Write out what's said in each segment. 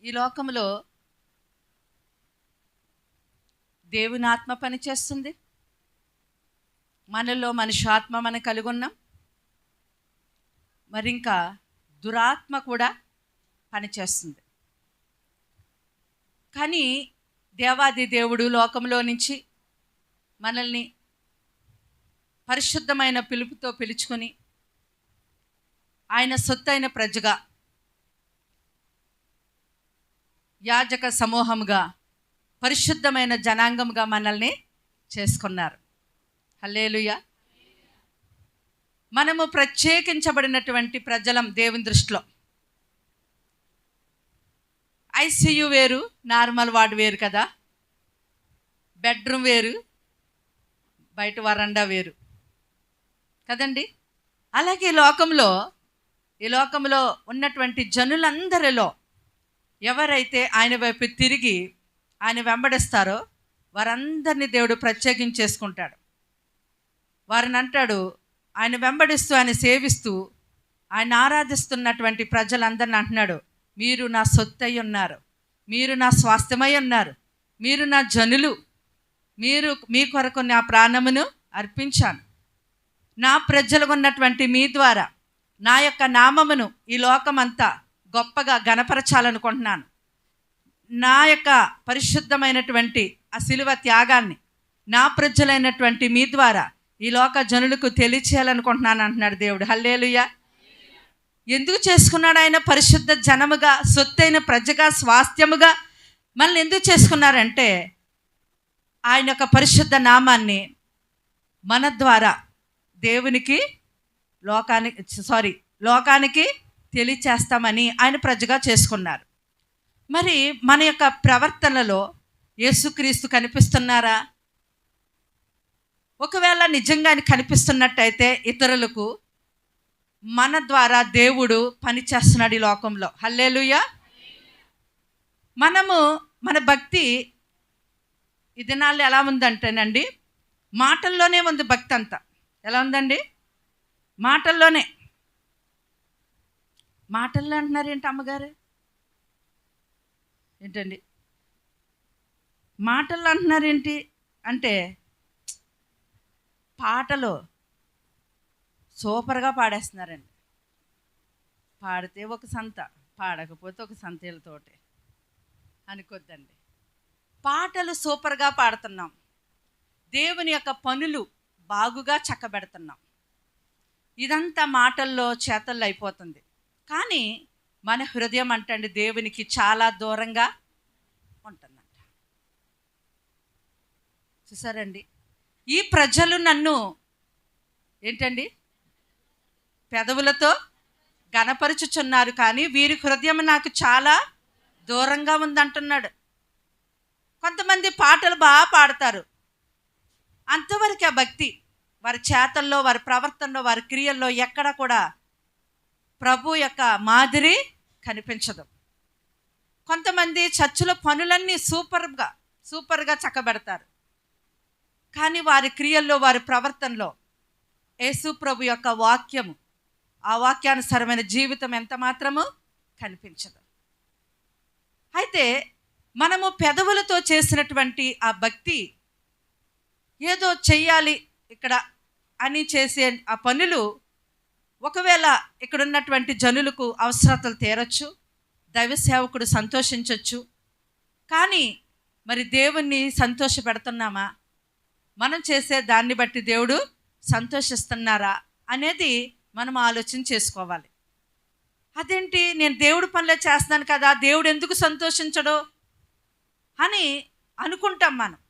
ఈ లోకంలో దేవుని ఆత్మ పనిచేస్తుంది, మనలో మనుష్యాత్మ మనం కలిగి ఉన్నాం, మరి ఇంకా దురాత్మ కూడా పనిచేస్తుంది. కానీ దేవాది దేవుడు లోకంలో నుంచి మనల్ని పరిశుద్ధమైన పిలుపుతో పిలుచుకొని ఆయన సొత్తైన ప్రజగా, యాజక సమూహముగా, పరిశుద్ధమైన జనాంగంగా మనల్ని చేసుకున్నారు. హల్లెలూయా. మనము ప్రత్యేకించబడినటువంటి ప్రజలం దేవుని దృష్టిలో. ఐసీయూ వేరు, నార్మల్ వార్డ్ వేరు కదా. బెడ్రూమ్ వేరు, బయట వరండా వేరు కదండి. అలాగే ఈ లోకంలో ఉన్నటువంటి జనులందరిలో ఎవరైతే ఆయన వైపు తిరిగి ఆయన వెంబడిస్తారో వారందరినీ దేవుడు ప్రత్యేకించేసుకుంటాడు. వారిని అంటాడు, ఆయన వెంబడిస్తూ ఆయన సేవిస్తూ ఆయన ఆరాధిస్తున్నటువంటి ప్రజలందరిని అంటున్నాడు, మీరు నా సొత్తై ఉన్నారు, మీరు నా స్వాస్థ్యమై ఉన్నారు, మీరు నా జనులు, మీ కొరకు నా ప్రాణమును అర్పించాను. నా ప్రజలుగా ఉన్నటువంటి మీ ద్వారా నా యొక్క నామమును ఈ లోకమంతా గొప్పగా గణపరచాలనుకుంటున్నాను. నా యొక్క పరిశుద్ధమైనటువంటి ఆ శిలువ త్యాగాన్ని నా ప్రజలైనటువంటి మీ ద్వారా ఈ లోక జనులకు తెలియచేయాలనుకుంటున్నాను అంటున్నాడు దేవుడు. హల్లెలూయా. ఎందుకు చేసుకున్నాడు ఆయన పరిశుద్ధ జనముగా, సొత్తైన ప్రజగా, స్వాస్థ్యముగా మనల్ని ఎందుకు చేసుకున్నారంటే ఆయన యొక్క పరిశుద్ధ నామాన్ని మన ద్వారా దేవునికి లోకానికి తెలియచేస్తామని ఆయన ప్రజగా చేసుకున్నారు. మరి మన యొక్క ప్రవర్తనలో యేసుక్రీస్తు కనిపిస్తున్నారా? ఒకవేళ నిజంగా కనిపిస్తున్నట్టయితే ఇతరులకు మన ద్వారా దేవుడు పనిచేస్తున్నాడు ఈ లోకంలో. హల్లెలూయా. మన భక్తి ఈ దినాల్లో ఎలా ఉందంటేనండి, మాటల్లోనే ఉంది భక్తి అంతా. ఎలా ఉందండి? మాటల్లో అంటున్నారు ఏంటి అమ్మగారు? ఏంటండి మాటల్లో అంటున్నారు ఏంటి అంటే, పాటలు సూపర్గా పాడేస్తున్నారండి. పాడితే ఒక సంత, పాడకపోతే ఒక సంతేలతోటి అనుకోద్దండి. పాటలు సూపర్గా పాడుతున్నాం, దేవుని యొక్క పనులు బాగుగా చక్కబెడుతున్నాం. ఇదంతా మాటల్లో చేతల్లో అయిపోతుంది. కానీ మన హృదయం అంటండి దేవునికి చాలా దూరంగా ఉంటుందంట. చూసారండి, ఈ ప్రజలు నన్ను ఏంటండి పెదవులతో గణపరుచుచున్నారు, కానీ వీరి హృదయం నాకు చాలా దూరంగా ఉందంటున్నాడు. కొంతమంది పాటలు బాగా పాడతారు, అంతవరకు ఆ భక్తి వారి చేతల్లో, వారి ప్రవర్తనలో, వారి క్రియల్లో ఎక్కడ కూడా ప్రభు యొక్క మాదిరి కనిపించదు. కొంతమంది చర్చిలో పనులన్నీ సూపర్గా చక్కబెడతారు, కానీ వారి క్రియల్లో, వారి ప్రవర్తనలో యేసు ప్రభు యొక్క వాక్యము, ఆ వాక్యానుసారమైన జీవితం ఎంత మాత్రము కనిపించదు. అయితే మనము పెదవులతో చేసినటువంటి ఆ భక్తి, ఏదో చెయ్యాలి ఇక్కడ అని చేసే ఆ పనులు ఒకవేళ ఇక్కడ ఉన్నటువంటి జనులకు అవసరతలు తీరచ్చు, దైవ సేవకుడు సంతోషించవచ్చు. కానీ మరి దేవుణ్ణి సంతోష పెడుతున్నామా? మనం చేసే దాన్ని బట్టి దేవుడు సంతోషిస్తున్నారా అనేది మనం ఆలోచన చేసుకోవాలి. అదేంటి, నేను దేవుడి పనులే చేస్తున్నాను కదా, దేవుడు ఎందుకు సంతోషించడు అని అనుకుంటాం మనం.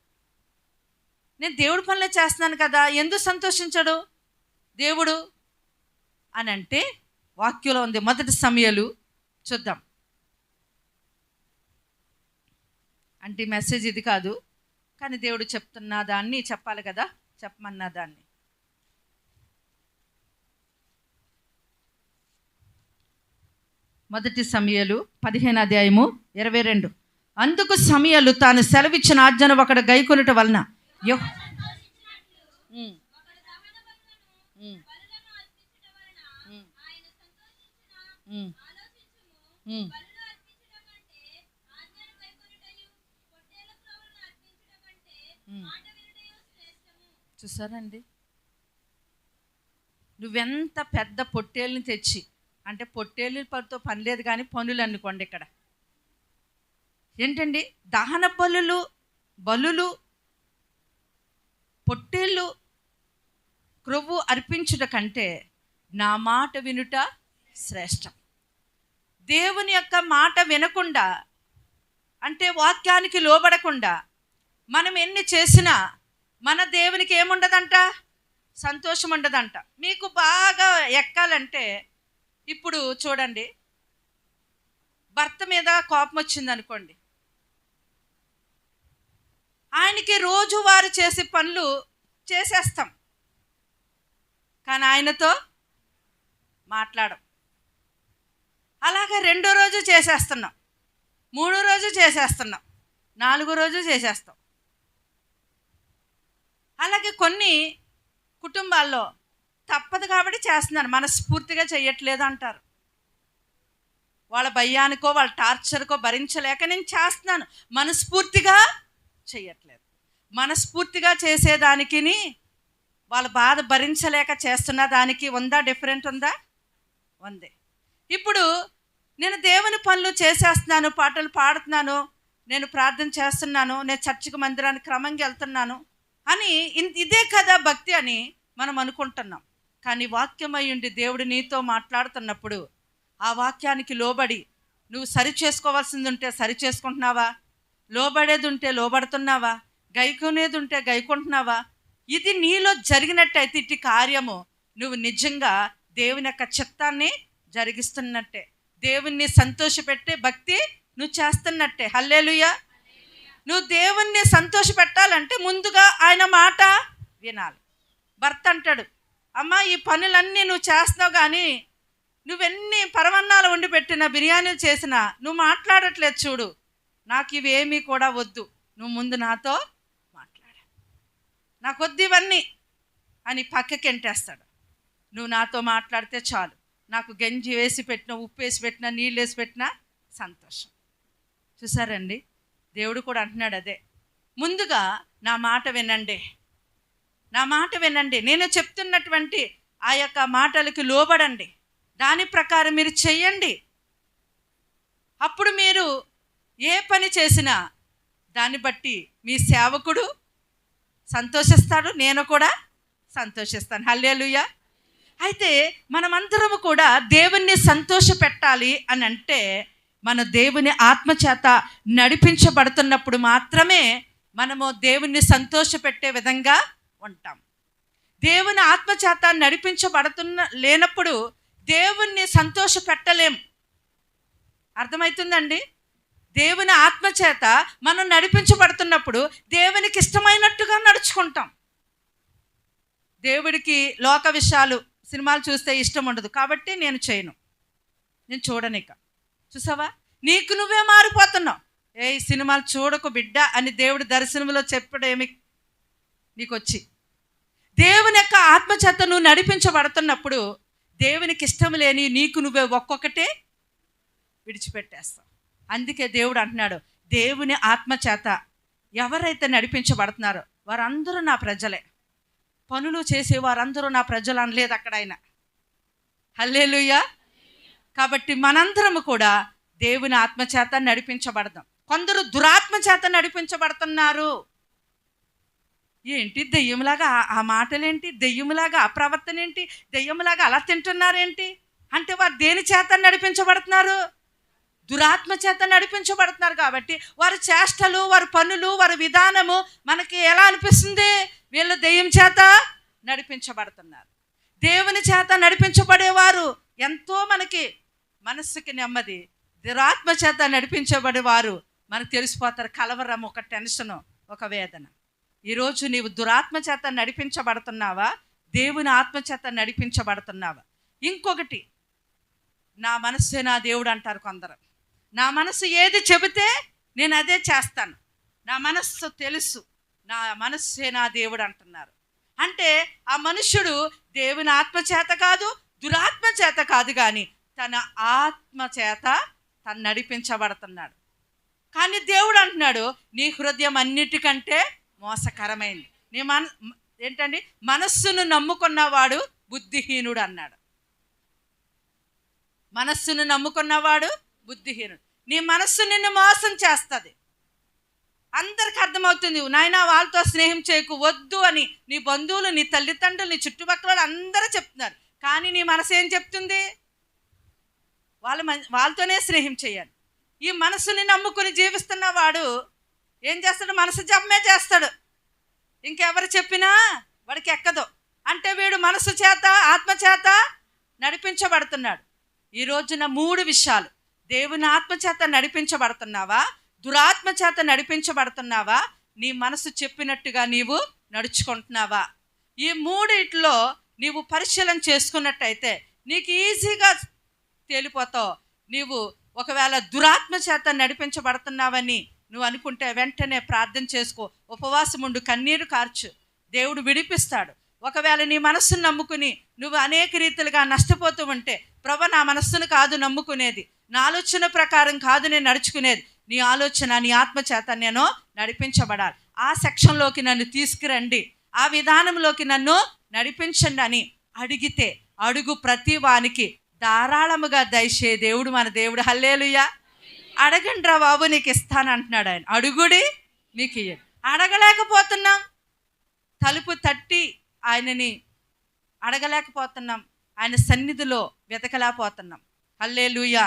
నేను దేవుడి పనులే చేస్తున్నాను కదా, ఎందుకు సంతోషించడు దేవుడు అని అంటే వాక్యంలో ఉంది. 1 సమూయేలు చూద్దాం. అంటే మెసేజ్ ఇది కాదు, కానీ దేవుడు చెప్తున్న దాన్ని చెప్పాలి కదా, చెప్పమన్న దాన్ని. 1 సమూయేలు 15:22. అందుకు సమూయేలు తాను సెలవిచ్చిన ఆజ్ఞను ఒకడు గైకొనుట వలన చూసారండి, నువ్వెంత పెద్ద పొట్టేళ్ళని తెచ్చి, అంటే పొట్టేళ్ళతో పని లేదు కానీ పనులు అనుకోండి, ఇక్కడ ఏంటండి దహన బలులు పొట్టేళ్ళు క్రొవ్వు అర్పించుట కంటే నా మాట వినుట శ్రేష్టం. దేవుని యొక్క మాట వినకుండా, అంటే వాక్యానికి లోబడకుండా మనం ఎన్ని చేసినా మన దేవునికి ఏముండదంట, సంతోషం ఉండదంట. మీకు బాగా ఎక్కాలంటే ఇప్పుడు చూడండి, భర్త మీద కోపం వచ్చింది అనుకోండి, ఆయనకి రోజువారు చేసే పనులు చేసేస్తాం, కానీ ఆయనతో మాట్లాడం. అలాగే రెండో రోజు చేసేస్తున్నాం, మూడో రోజు చేసేస్తున్నాం, నాలుగో రోజు చేసేస్తాం. అలాగే కొన్ని కుటుంబాల్లో తప్పదు కాబట్టి చేస్తున్నారు, మనస్ఫూర్తిగా చేయట్లేదు అంటారు. వాళ్ళ భయానికో వాళ్ళ టార్చర్కో భరించలేక నేను చేస్తున్నాను, మనస్ఫూర్తిగా చేయట్లేదు. మనస్ఫూర్తిగా చేసేదానికి వాళ్ళ బాధ భరించలేక చేస్తున్న దానికి ఉందా, డిఫరెంట్ ఉందా? ఉంది. ఇప్పుడు నేను దేవుని పనులు చేసేస్తున్నాను, పాటలు పాడుతున్నాను, నేను ప్రార్థన చేస్తున్నాను, నేను చర్చికి మందిరానికి క్రమంగా వెళ్తున్నాను అని ఇదే కదా భక్తి అని మనం అనుకుంటున్నాం. కానీ వాక్యం అయ్యుండి దేవుడు నీతో మాట్లాడుతున్నప్పుడు ఆ వాక్యానికి లోబడి నువ్వు సరి చేసుకోవాల్సింది ఉంటే సరి చేసుకుంటున్నావా, లోబడేది ఉంటే లోబడుతున్నావా, గైకునేది ఉంటే గైకుంటున్నావా? ఇది నీలో జరిగినట్టయితే ఇట్టి కార్యము నువ్వు నిజంగా దేవుని యొక్క చిత్తాన్ని జరిగిస్తున్నట్టే, దేవుణ్ణి సంతోషపెట్టే భక్తి నువ్వు చేస్తున్నట్టే. హల్లెలూయా. నువ్వు దేవుణ్ణి సంతోషపెట్టాలంటే ముందుగా ఆయన మాట వినాలి. భర్త అంటాడు, అమ్మ ఈ పనులన్నీ నువ్వు చేస్తున్నావు, కానీ నువ్వెన్ని పరమన్నాలు వండి పెట్టినా, బిర్యానీలు చేసినా నువ్వు మాట్లాడట్లేదు చూడు, నాకు ఇవేమీ కూడా వద్దు, నువ్వు ముందు నాతో మాట్లాడు, నాకు వద్దు ఇవన్నీ అని పక్కకి ఎంటేస్తాడు. నువ్వు నాతో మాట్లాడితే చాలు, నాకు గంజి వేసి పెట్టినా, ఉప్పు వేసి పెట్టినా, నీళ్ళు వేసి పెట్టినా సంతోషం. చూసారండి, దేవుడు కూడా అంటున్నాడు అదే, ముందుగా నా మాట వినండి, నా మాట వినండి, నేను చెప్తున్నటువంటి ఆ యొక్క మాటలకి లోబడండి, దాని ప్రకారం మీరు చెయ్యండి. అప్పుడు మీరు ఏ పని చేసినా దాన్ని బట్టి మీ సేవకుడు సంతోషిస్తాడు, నేను కూడా సంతోషిస్తాను. హల్లెలూయా. అయితే మనమందరము కూడా దేవుణ్ణి సంతోష పెట్టాలి అని అంటే మన దేవుని ఆత్మచేత నడిపించబడుతున్నప్పుడు మాత్రమే మనము దేవుణ్ణి సంతోషపెట్టే విధంగా ఉంటాం. దేవుని ఆత్మచేత లేనప్పుడు దేవుణ్ణి సంతోష పెట్టలేం. అర్థమవుతుందండి? దేవుని ఆత్మచేత మనం నడిపించబడుతున్నప్పుడు దేవునికి ఇష్టమైనట్టుగా నడుచుకుంటాం. దేవుడికి లోక విషయాలు, సినిమాలు చూస్తే ఇష్టం ఉండదు కాబట్టి నేను చేయను, నేను చూడనిక. చూసావా, నీకు నువ్వే మారిపోతున్నావు. ఈ సినిమాలు చూడకు బిడ్డ అని దేవుడి దర్శనంలో చెప్పడేమి నీకు వచ్చి, దేవుని యొక్క ఆత్మచేత నువ్వు నడిపించబడుతున్నప్పుడు దేవునికి ఇష్టం లేని నీకు నువ్వే ఒక్కొక్కటే విడిచిపెట్టేస్తావు. అందుకే దేవుడు అంటున్నాడు, దేవుని ఆత్మచేత ఎవరైతే నడిపించబడుతున్నారో వారందరూ నా ప్రజలే. పనులు చేసే వారందరూ నా ప్రజలు అనలేదు అక్కడ ఆయన. హల్లెలూయా. కాబట్టి మనందరము కూడా దేవుని ఆత్మచేత నడిపించబడదాం. కొందరు దురాత్మ చేత నడిపించబడుతున్నారు. ఏంటి దెయ్యంలాగా ఆ మాటలేంటి, దెయ్యంలాగా ఆ ప్రవర్తన ఏంటి, దెయ్యంలాగా అలా తింటున్నారేంటి అంటే వారు దేని చేత నడిపించబడుతున్నారు? దురాత్మ చేత నడిపించబడుతున్నారు. కాబట్టి వారి చేష్టలు, వారి పనులు, వారి విధానము మనకి ఎలా అనిపిస్తుంది? వీళ్ళు దెయ్యం చేత నడిపించబడుతున్నారు. దేవుని చేత నడిపించబడేవారు ఎంతో మనకి మనస్సుకి నెమ్మది. దురాత్మ చేత నడిపించబడేవారు మనకు తెలిసిపోతారు, కలవరం, ఒక టెన్షను, ఒక వేదన. ఈరోజు నీవు దురాత్మ చేత నడిపించబడుతున్నావా, దేవుని ఆత్మ చేత నడిపించబడుతున్నావా? ఇంకొకటి, నా మనస్సే నా దేవుడు అంటారు కొందరు. నా మనసు ఏది చెబితే నేను అదే చేస్తాను, నా మనస్సు తెలుసు, నా మనస్సే నా దేవుడు అంటున్నారు. అంటే ఆ మనుష్యుడు దేవుని ఆత్మ చేత కాదు, దురాత్మ చేత కాదు, కానీ తన ఆత్మ చేత తను నడిపించబడుతున్నాడు. కానీ దేవుడు అంటున్నాడు, నీ హృదయం అన్నిటికంటే మోసకరమైంది. ఏంటండి, మనస్సును నమ్ముకున్నవాడు బుద్ధిహీనుడు అన్నాడు. మనస్సును నమ్ముకున్నవాడు బుద్ధిహీనుడు. నీ మనస్సు నిన్ను మోసం చేస్తుంది. అందరికి అర్థమవుతుంది, నాయనా వాళ్ళతో స్నేహం చేయకు, వద్దు అని నీ బంధువులు, నీ తల్లిదండ్రులు, నీ చుట్టుపక్కల వాళ్ళు అందరూ చెప్తున్నారు. కానీ నీ మనసు ఏం చెప్తుంది? వాళ్ళతోనే స్నేహం చేయాలి. ఈ మనసుని నమ్ముకుని జీవిస్తున్న వాడు ఏం చేస్తాడు? మనసు జమ్మే చేస్తాడు. ఇంకెవరు చెప్పినా వాడికి ఎక్కదు. అంటే వీడు మనసు చేత, ఆత్మ చేత నడిపించబడుతున్నాడు. ఈ రోజున 3 విషయాలు: దేవుని ఆత్మ చేత నడిపించబడుతున్నావా, దురాత్మ చేత నడిపించబడుతున్నావా, నీ మనసు చెప్పినట్టుగా నీవు నడుచుకుంటున్నావా? ఈ 3 నీవు పరిశీలన చేసుకున్నట్టయితే నీకు ఈజీగా తేలిపోతావు. నీవు ఒకవేళ దురాత్మ చేత నడిపించబడుతున్నావని నువ్వు అనుకుంటే వెంటనే ప్రార్థన చేసుకో, ఉపవాసం ఉండు, కన్నీరు కార్చు, దేవుడు విడిపిస్తాడు. ఒకవేళ నీ మనస్సును నమ్ముకుని నువ్వు అనేక రీతిలుగా నష్టపోతూ ఉంటే, ప్రభు నా మనస్సును కాదు నమ్ముకునేది, నా ఆలోచన ప్రకారం కాదు నేను నడుచుకునేది, నీ ఆలోచన నీ ఆత్మ చేత నేను నడిపించబడాలి, ఆ సెక్షన్లోకి నన్ను తీసుకురండి, ఆ విధానంలోకి నన్ను నడిపించండి అని అడిగితే, అడుగు ప్రతి వానికి ధారాళముగా దయచే దేవుడు మన దేవుడు. హల్లెలూయా. అడగండి రా బాబు నీకు ఇస్తానంటున్నాడు ఆయన. అడుగుడి మీకు ఇయ్యండి. అడగలేకపోతున్నాం, తలుపు తట్టి ఆయనని అడగలేకపోతున్నాం, ఆయన సన్నిధిలో వెతకలేకపోతున్నాం. హల్లెలూయా.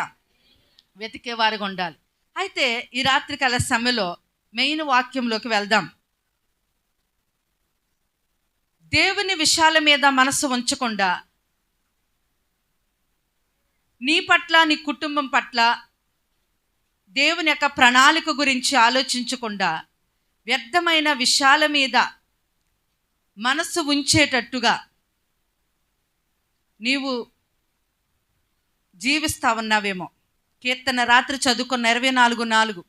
వెతికేవారుగా ఉండాలి. అయితే ఈ రాత్రికాల సమయంలో మెయిన్ వాక్యంలోకి వెళ్దాం. దేవుని విషయాల మీద మనసు ఉంచకుండా, నీ పట్ల, నీ కుటుంబం పట్ల దేవుని యొక్క ప్రణాళిక గురించి ఆలోచించకుండా వ్యర్థమైన విషయాల మీద మనసు ఉంచేటట్టుగా నీవు జీవిస్తా ఉన్నావేమో. కీర్తన రాత్రి చదువుకున్న 24:4.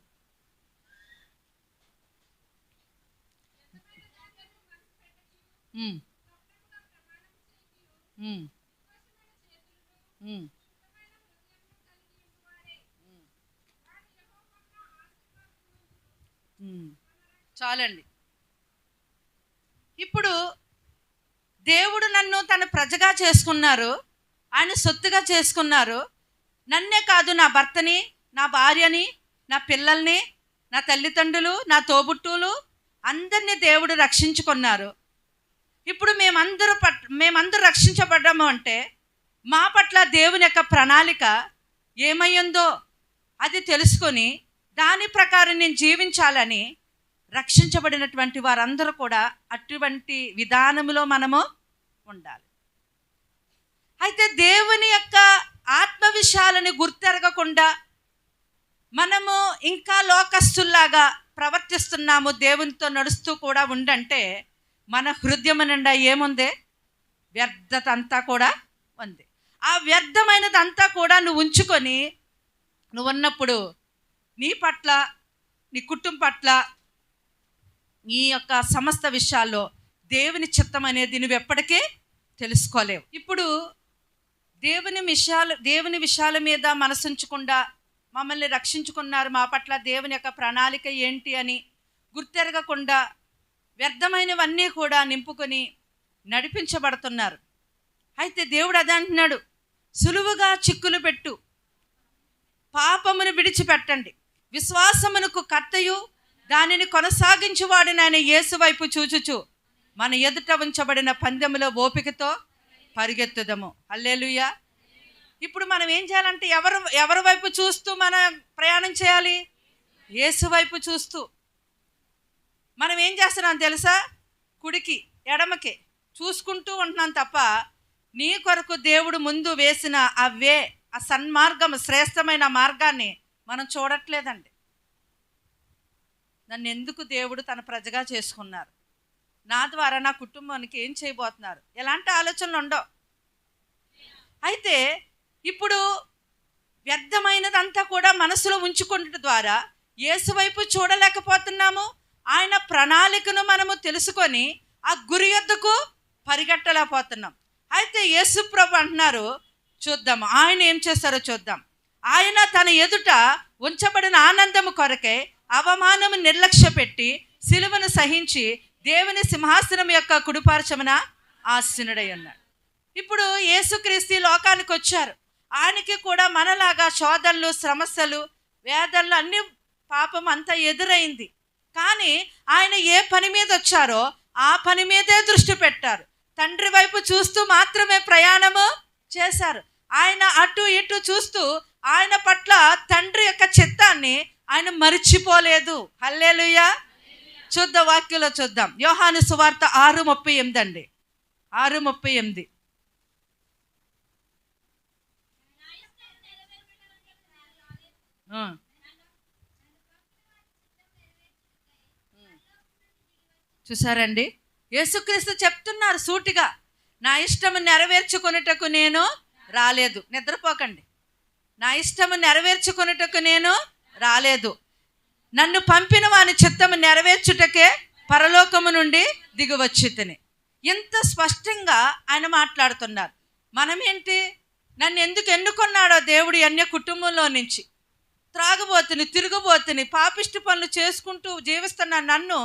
చాలండి. ఇప్పుడు దేవుడు నన్ను తన ప్రజగా చేసుకున్నారు, ఆయన సొత్తుగా చేసుకున్నారు. నన్నే కాదు, నా భర్తని, నా భార్యని, నా పిల్లల్ని, నా తల్లిదండ్రులు, నా అందరినీ దేవుడు రక్షించుకున్నారు. ఇప్పుడు మేమందరూ రక్షించబడ్డాము అంటే మా పట్ల దేవుని యొక్క ప్రణాళిక ఏమయ్యిందో అది తెలుసుకొని దాని ప్రకారం నేను జీవించాలని రక్షించబడినటువంటి వారందరూ కూడా అటువంటి విధానంలో మనము ఉండాలి. అయితే దేవుని యొక్క ఆత్మ విషయాలను గుర్తెరగకుండా మనము ఇంకా లోకస్తుల్లాగా ప్రవర్తిస్తున్నాము, దేవునితో నడుస్తూ కూడా ఉండంటే మన హృదయం నిండా ఏముంది? వ్యర్థత అంతా కూడా ఉంది. ఆ వ్యర్థమైనదంతా కూడా నువ్వు ఉంచుకొని నువ్వు ఉన్నప్పుడు నీ పట్ల, నీ కుటుంబం పట్ల, నీ యొక్క సమస్త విషయాల్లో దేవుని చిత్తం అనేది నువ్వు ఎప్పటికీ తెలుసుకోలేవు. ఇప్పుడు దేవుని విషయాల మీద మనసుంచకుండా మమ్మల్ని రక్షించుకున్నారు, మా పట్ల దేవుని యొక్క ప్రణాళిక ఏంటి అని గుర్తెరగకుండా వ్యర్థమైనవన్నీ కూడా నింపుకొని నడిపించబడుతున్నారు. అయితే దేవుడు అదే అంటున్నాడు, సులువుగా చిక్కులు పెట్టు పాపమును విడిచిపెట్టండి, విశ్వాసమునకు కర్తయు దానిని కొనసాగించువాడు నాయన యేసు వైపు చూచుచు మన ఎదుట ఉంచబడిన పందెములో ఓపికతో పరిగెత్తుదము. హల్లెలూయా. ఇప్పుడు మనం ఏం చేయాలంటే ఎవరి వైపు చూస్తూ మనం ప్రయాణం చేయాలి? యేసు వైపు చూస్తూ. మనం ఏం చేస్తున్నాం తెలుసా? కుడికి ఎడమకి చూసుకుంటూ ఉంటున్నాం తప్ప నీ కొరకు దేవుడు ముందు వేసిన ఆ సన్మార్గం, శ్రేష్టమైన మార్గాన్ని మనం చూడట్లేదండి. నన్ను ఎందుకు దేవుడు తన ప్రజగా చేసుకున్నారు, నా ద్వారా నా కుటుంబానికి ఏం చేయబోతున్నారు, ఎలాంటి ఆలోచనలు ఉండవు. అయితే ఇప్పుడు వ్యర్థమైనదంతా కూడా మనసులో ఉంచుకున్న ద్వారా యేసు వైపు చూడలేకపోతున్నాము. ఆయన ప్రణాళికను మనము తెలుసుకొని ఆ గురి యొద్దకు పరిగెట్టలేకపోతున్నాం. అయితే యేసు ప్రభు అంటున్నారు, చూద్దాము ఆయన ఏం చేస్తారో చూద్దాం. ఆయన తన ఎదుట ఉంచబడిన ఆనందము కొరకే అవమానము నిర్లక్ష్య పెట్టి సిలువను సహించి దేవుని సింహాసనం యొక్క కుడిపార్శ్వమున ఆసీనుడై ఉన్నాడు. ఇప్పుడు యేసుక్రీస్తు లోకానికి వచ్చారు. ఆయనకి కూడా మనలాగా శోధనలు, సమస్యలు, వేదనలు, అన్ని పాపం అంతా ఎదురైంది. కానీ ఆయన ఏ పని మీద వచ్చారో ఆ పని మీదే దృష్టి పెట్టారు. తండ్రి వైపు చూస్తూ మాత్రమే ప్రయాణము చేశారు. ఆయన అటు ఇటు చూస్తూ ఆయన పట్ల తండ్రి యొక్క చిత్తాన్ని ఆయన మరిచిపోలేదు. హల్లెలూయా. చూద్దాం, వాక్యంలో చూద్దాం. యోహాను సువార్త 6:38 అండి. 6:38. చూసారండి, యేసుక్రీస్తు చెప్తున్నారు సూటిగా, నా ఇష్టము నెరవేర్చుకొనుటకు నేను రాలేదు. నిద్రపోకండి. నా ఇష్టము నెరవేర్చుకొనుటకు నేను రాలేదు, నన్ను పంపిన వాని చిత్తము నెరవేర్చుటకే పరలోకము నుండి దిగివచ్చితిని. ఎంత స్పష్టంగా ఆయన మాట్లాడుతున్నారు. మనం ఏంటి, నన్ను ఎందుకు ఎన్నుకున్నాడో దేవుడు అన్య కుటుంబంలో నుంచి, త్రాగుబోతుని, తిరుగుబోతుని, పాపిష్టి పనులు చేసుకుంటూ జీవిస్తున్న నన్ను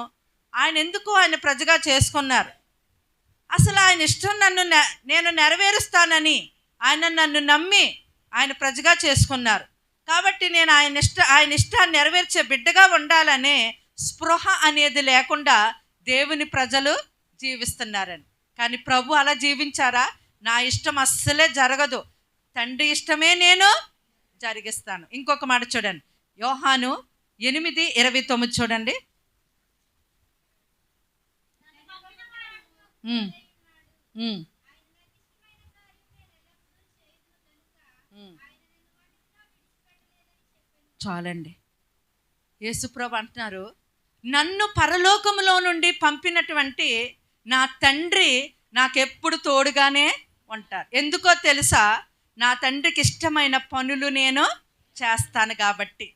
ఆయన ఎందుకు ఆయన ప్రజగా చేసుకున్నారు? అసలు ఆయన ఇష్టం నేను నెరవేరుస్తానని ఆయన నన్ను నమ్మి ఆయన ప్రజగా చేసుకున్నారు. కాబట్టి నేను ఆయన ఇష్టాన్ని నెరవేర్చే బిడ్డగా ఉండాలనే స్పృహ అనేది లేకుండా దేవుని ప్రజలు జీవిస్తున్నారని. కానీ ప్రభు అలా జీవించారా? నా ఇష్టం అస్సలే జరగదు, తండ్రి ఇష్టమే నేను జరిగిస్తాను. ఇంకొక మాట చూడండి, యోహాను 8:29 చూడండి. చాలండి. యేసుప్రభు అంటున్నారు, నన్ను పరలోకములో నుండి పంపినటువంటి నా తండ్రి నాకెప్పుడు తోడుగానే ఉంటారు. ఎందుకో తెలుసా? నా తండ్రికి ఇష్టమైన పనులు నేను చేస్తాను కాబట్టి.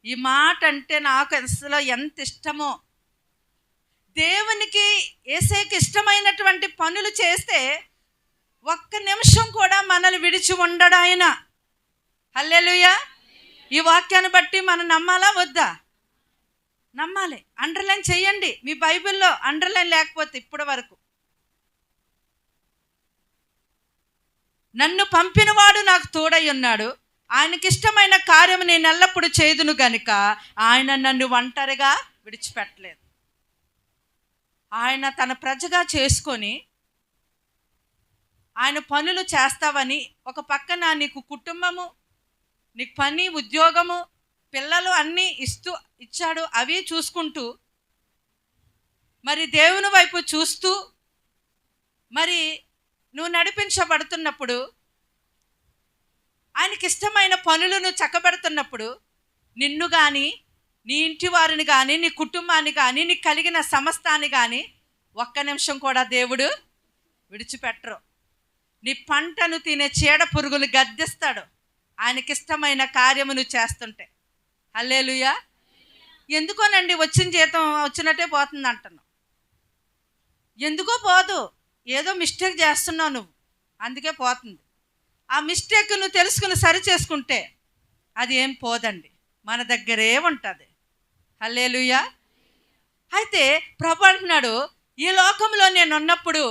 ఈ మాట అంటే నాకు అసలు ఎంత ఇష్టమో. దేవునికి, యేసేకి ఇష్టమైనటువంటి పనులు చేస్తే ఒక్క నిమిషం కూడా మనల్ని విడిచి ఉండడు ఆయన. హల్లెలూయా. ఈ వాక్యాన్ని బట్టి మనం నమ్మాలా వద్దా? నమ్మాలి. అండర్లైన్ చేయండి మీ బైబిల్లో, అండర్లైన్ లేకపోతే ఇప్పటి వరకు. నన్ను పంపినవాడు నాకు తోడై ఉన్నాడు, ఆయనకి ఇష్టమైన కార్యం నేను ఎల్లప్పుడూ చేదును గనుక ఆయన నన్ను ఒంటరిగా విడిచిపెట్టలేదు. ఆయన తన ప్రజగా చేసుకొని ఆయన పనులు చేస్తావని, ఒక పక్కన నీకు కుటుంబము, నీకు పని, ఉద్యోగము, పిల్లలు అన్నీ ఇచ్చాడు. అవి చూసుకుంటూ, మరి దేవుని వైపు చూస్తూ, మరి నువ్వు నడిపించబడుతున్నప్పుడు, ఆయనకి ఇష్టమైన పనులు నువ్వు చక్కబెడుతున్నప్పుడు, నిన్ను కానీ, నీ ఇంటి వారిని కానీ, నీ కుటుంబాన్ని కానీ, నీకు కలిగిన సమస్తాన్ని కానీ ఒక్క నిమిషం కూడా దేవుడు విడిచిపెట్టరు. నీ పంటను తినే చీడ పురుగులు గద్దిస్తాడు ఆయనకిష్టమైన కార్యమును చేస్తుంటే. హల్లెలూయా. ఎందుకోనండి వచ్చిన జీతం వచ్చినట్టే పోతుంది అంటున్నావు. ఎందుకో పోదు, ఏదో మిస్టేక్ చేస్తున్నావు నువ్వు, అందుకే పోతుంది. ఆ మిస్టేక్ నువ్వు తెలుసుకుని సరి చేసుకుంటే అది ఏం పోదండి, మన దగ్గరే ఉంటుంది. హల్లెలూయా. అయితే ప్రభు అంటున్నాడు, ఈ లోకంలో నేను ఉన్నప్పుడు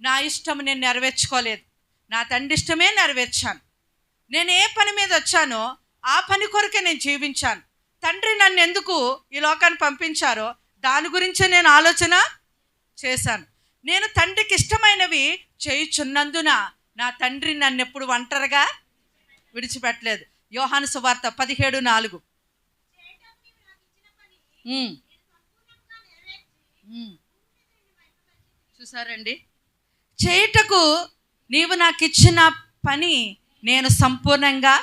నా ఇష్టం నేను నెరవేర్చుకోలేదు, నా తండ్రి ఇష్టమే నెరవేర్చాను. నేను ఏ పని మీద వచ్చానో ఆ పని కొరకే నేను జీవించాను. తండ్రి నన్ను ఎందుకు ఈ లోకాన్ని పంపించారో దాని గురించే నేను ఆలోచన చేశాను. నేను తండ్రికి ఇష్టమైనవి చేయుచున్నందున నా తండ్రి నన్ను ఎప్పుడు ఒంటరిగా విడిచిపెట్టలేదు. యోహాను సువార్త 17:4. చూసారండి, చేయుటకు నీవు నాకు ఇచ్చిన పని నేను సంపూర్ణంగా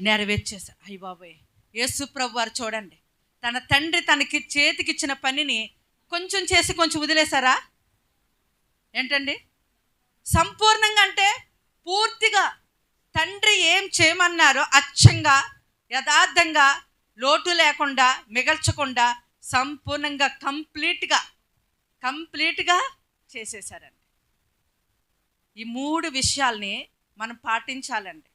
నెరవేర్చేసా. అయ్య బాబోయ్, యేసు ప్రభు వారు చూడండి, తన తండ్రి తనకి చేతికిచ్చిన పనిని కొంచెం చేసి కొంచెం వదిలేశారా ఏంటండి? సంపూర్ణంగా అంటే పూర్తిగా తండ్రి ఏం చేయమన్నారో అచ్చంగా, యథార్థంగా, లోటు లేకుండా, మిగల్చకుండా సంపూర్ణంగా కంప్లీట్గా చేసేసారండి. ఈ 3 విషయాల్ని మనం పాటించాలండి.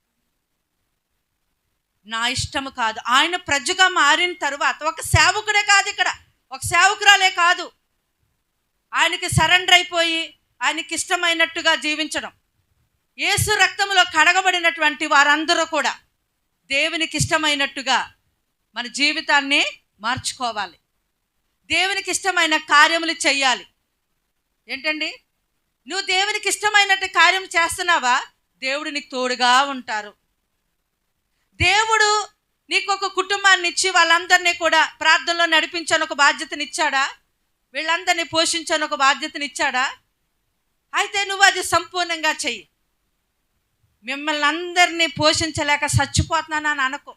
నా ఇష్టము కాదు, ఆయన ప్రజగా మారిన తరువాత ఒక సేవకుడే కాదు, ఇక్కడ ఒక సేవకురాలే కాదు, ఆయనకి సరెండర్ అయిపోయి ఆయనకి ఇష్టమైనట్టుగా జీవించడం. యేసు రక్తంలో కడగబడినటువంటి వారందరూ కూడా దేవునికి ఇష్టమైనట్టుగా మన జీవితాన్ని మార్చుకోవాలి. దేవునికి ఇష్టమైన కార్యములు చెయ్యాలి. ఏంటండి, నువ్వు దేవునికి ఇష్టమైనట్టు కార్యం చేస్తున్నావా, దేవుడు నీకు తోడుగా ఉంటారు. దేవుడు నీకు ఒక కుటుంబాన్ని ఇచ్చి వాళ్ళందరినీ కూడా ప్రార్థనలో నడిపించని ఒక బాధ్యతనిచ్చాడా? వీళ్ళందరినీ పోషించని ఒక బాధ్యతనిచ్చాడా? అయితే నువ్వు అది సంపూర్ణంగా చెయ్యి. మిమ్మల్ని అందరినీ పోషించలేక చచ్చిపోతున్నానని అనుకో.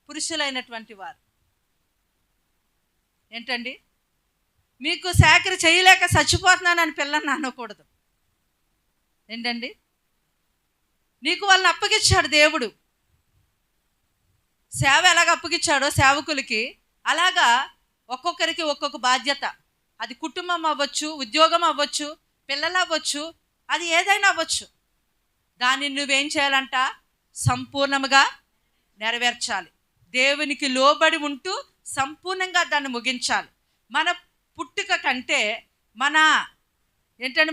పురుషులైనటువంటి వారు ఏంటండి, మీకు సేకరి చేయలేక చచ్చిపోతున్నానని పిల్లల్ని అనకూడదు. ఏంటండి, నీకు వాళ్ళని అప్పగిచ్చాడు దేవుడు. సేవ ఎలాగ అప్పగిచ్చాడో సేవకులకి, అలాగా ఒక్కొక్కరికి ఒక్కొక్క బాధ్యత. అది కుటుంబం అవ్వచ్చు, ఉద్యోగం అవ్వచ్చు, పిల్లలు అవ్వచ్చు, అది ఏదైనా అవ్వచ్చు. దాన్ని నువ్వేం చేయాలంట? సంపూర్ణముగా నెరవేర్చాలి. దేవునికి లోబడి ఉంటూ సంపూర్ణంగా దాన్ని ముగించాలి. మన పుట్టుక కంటే మన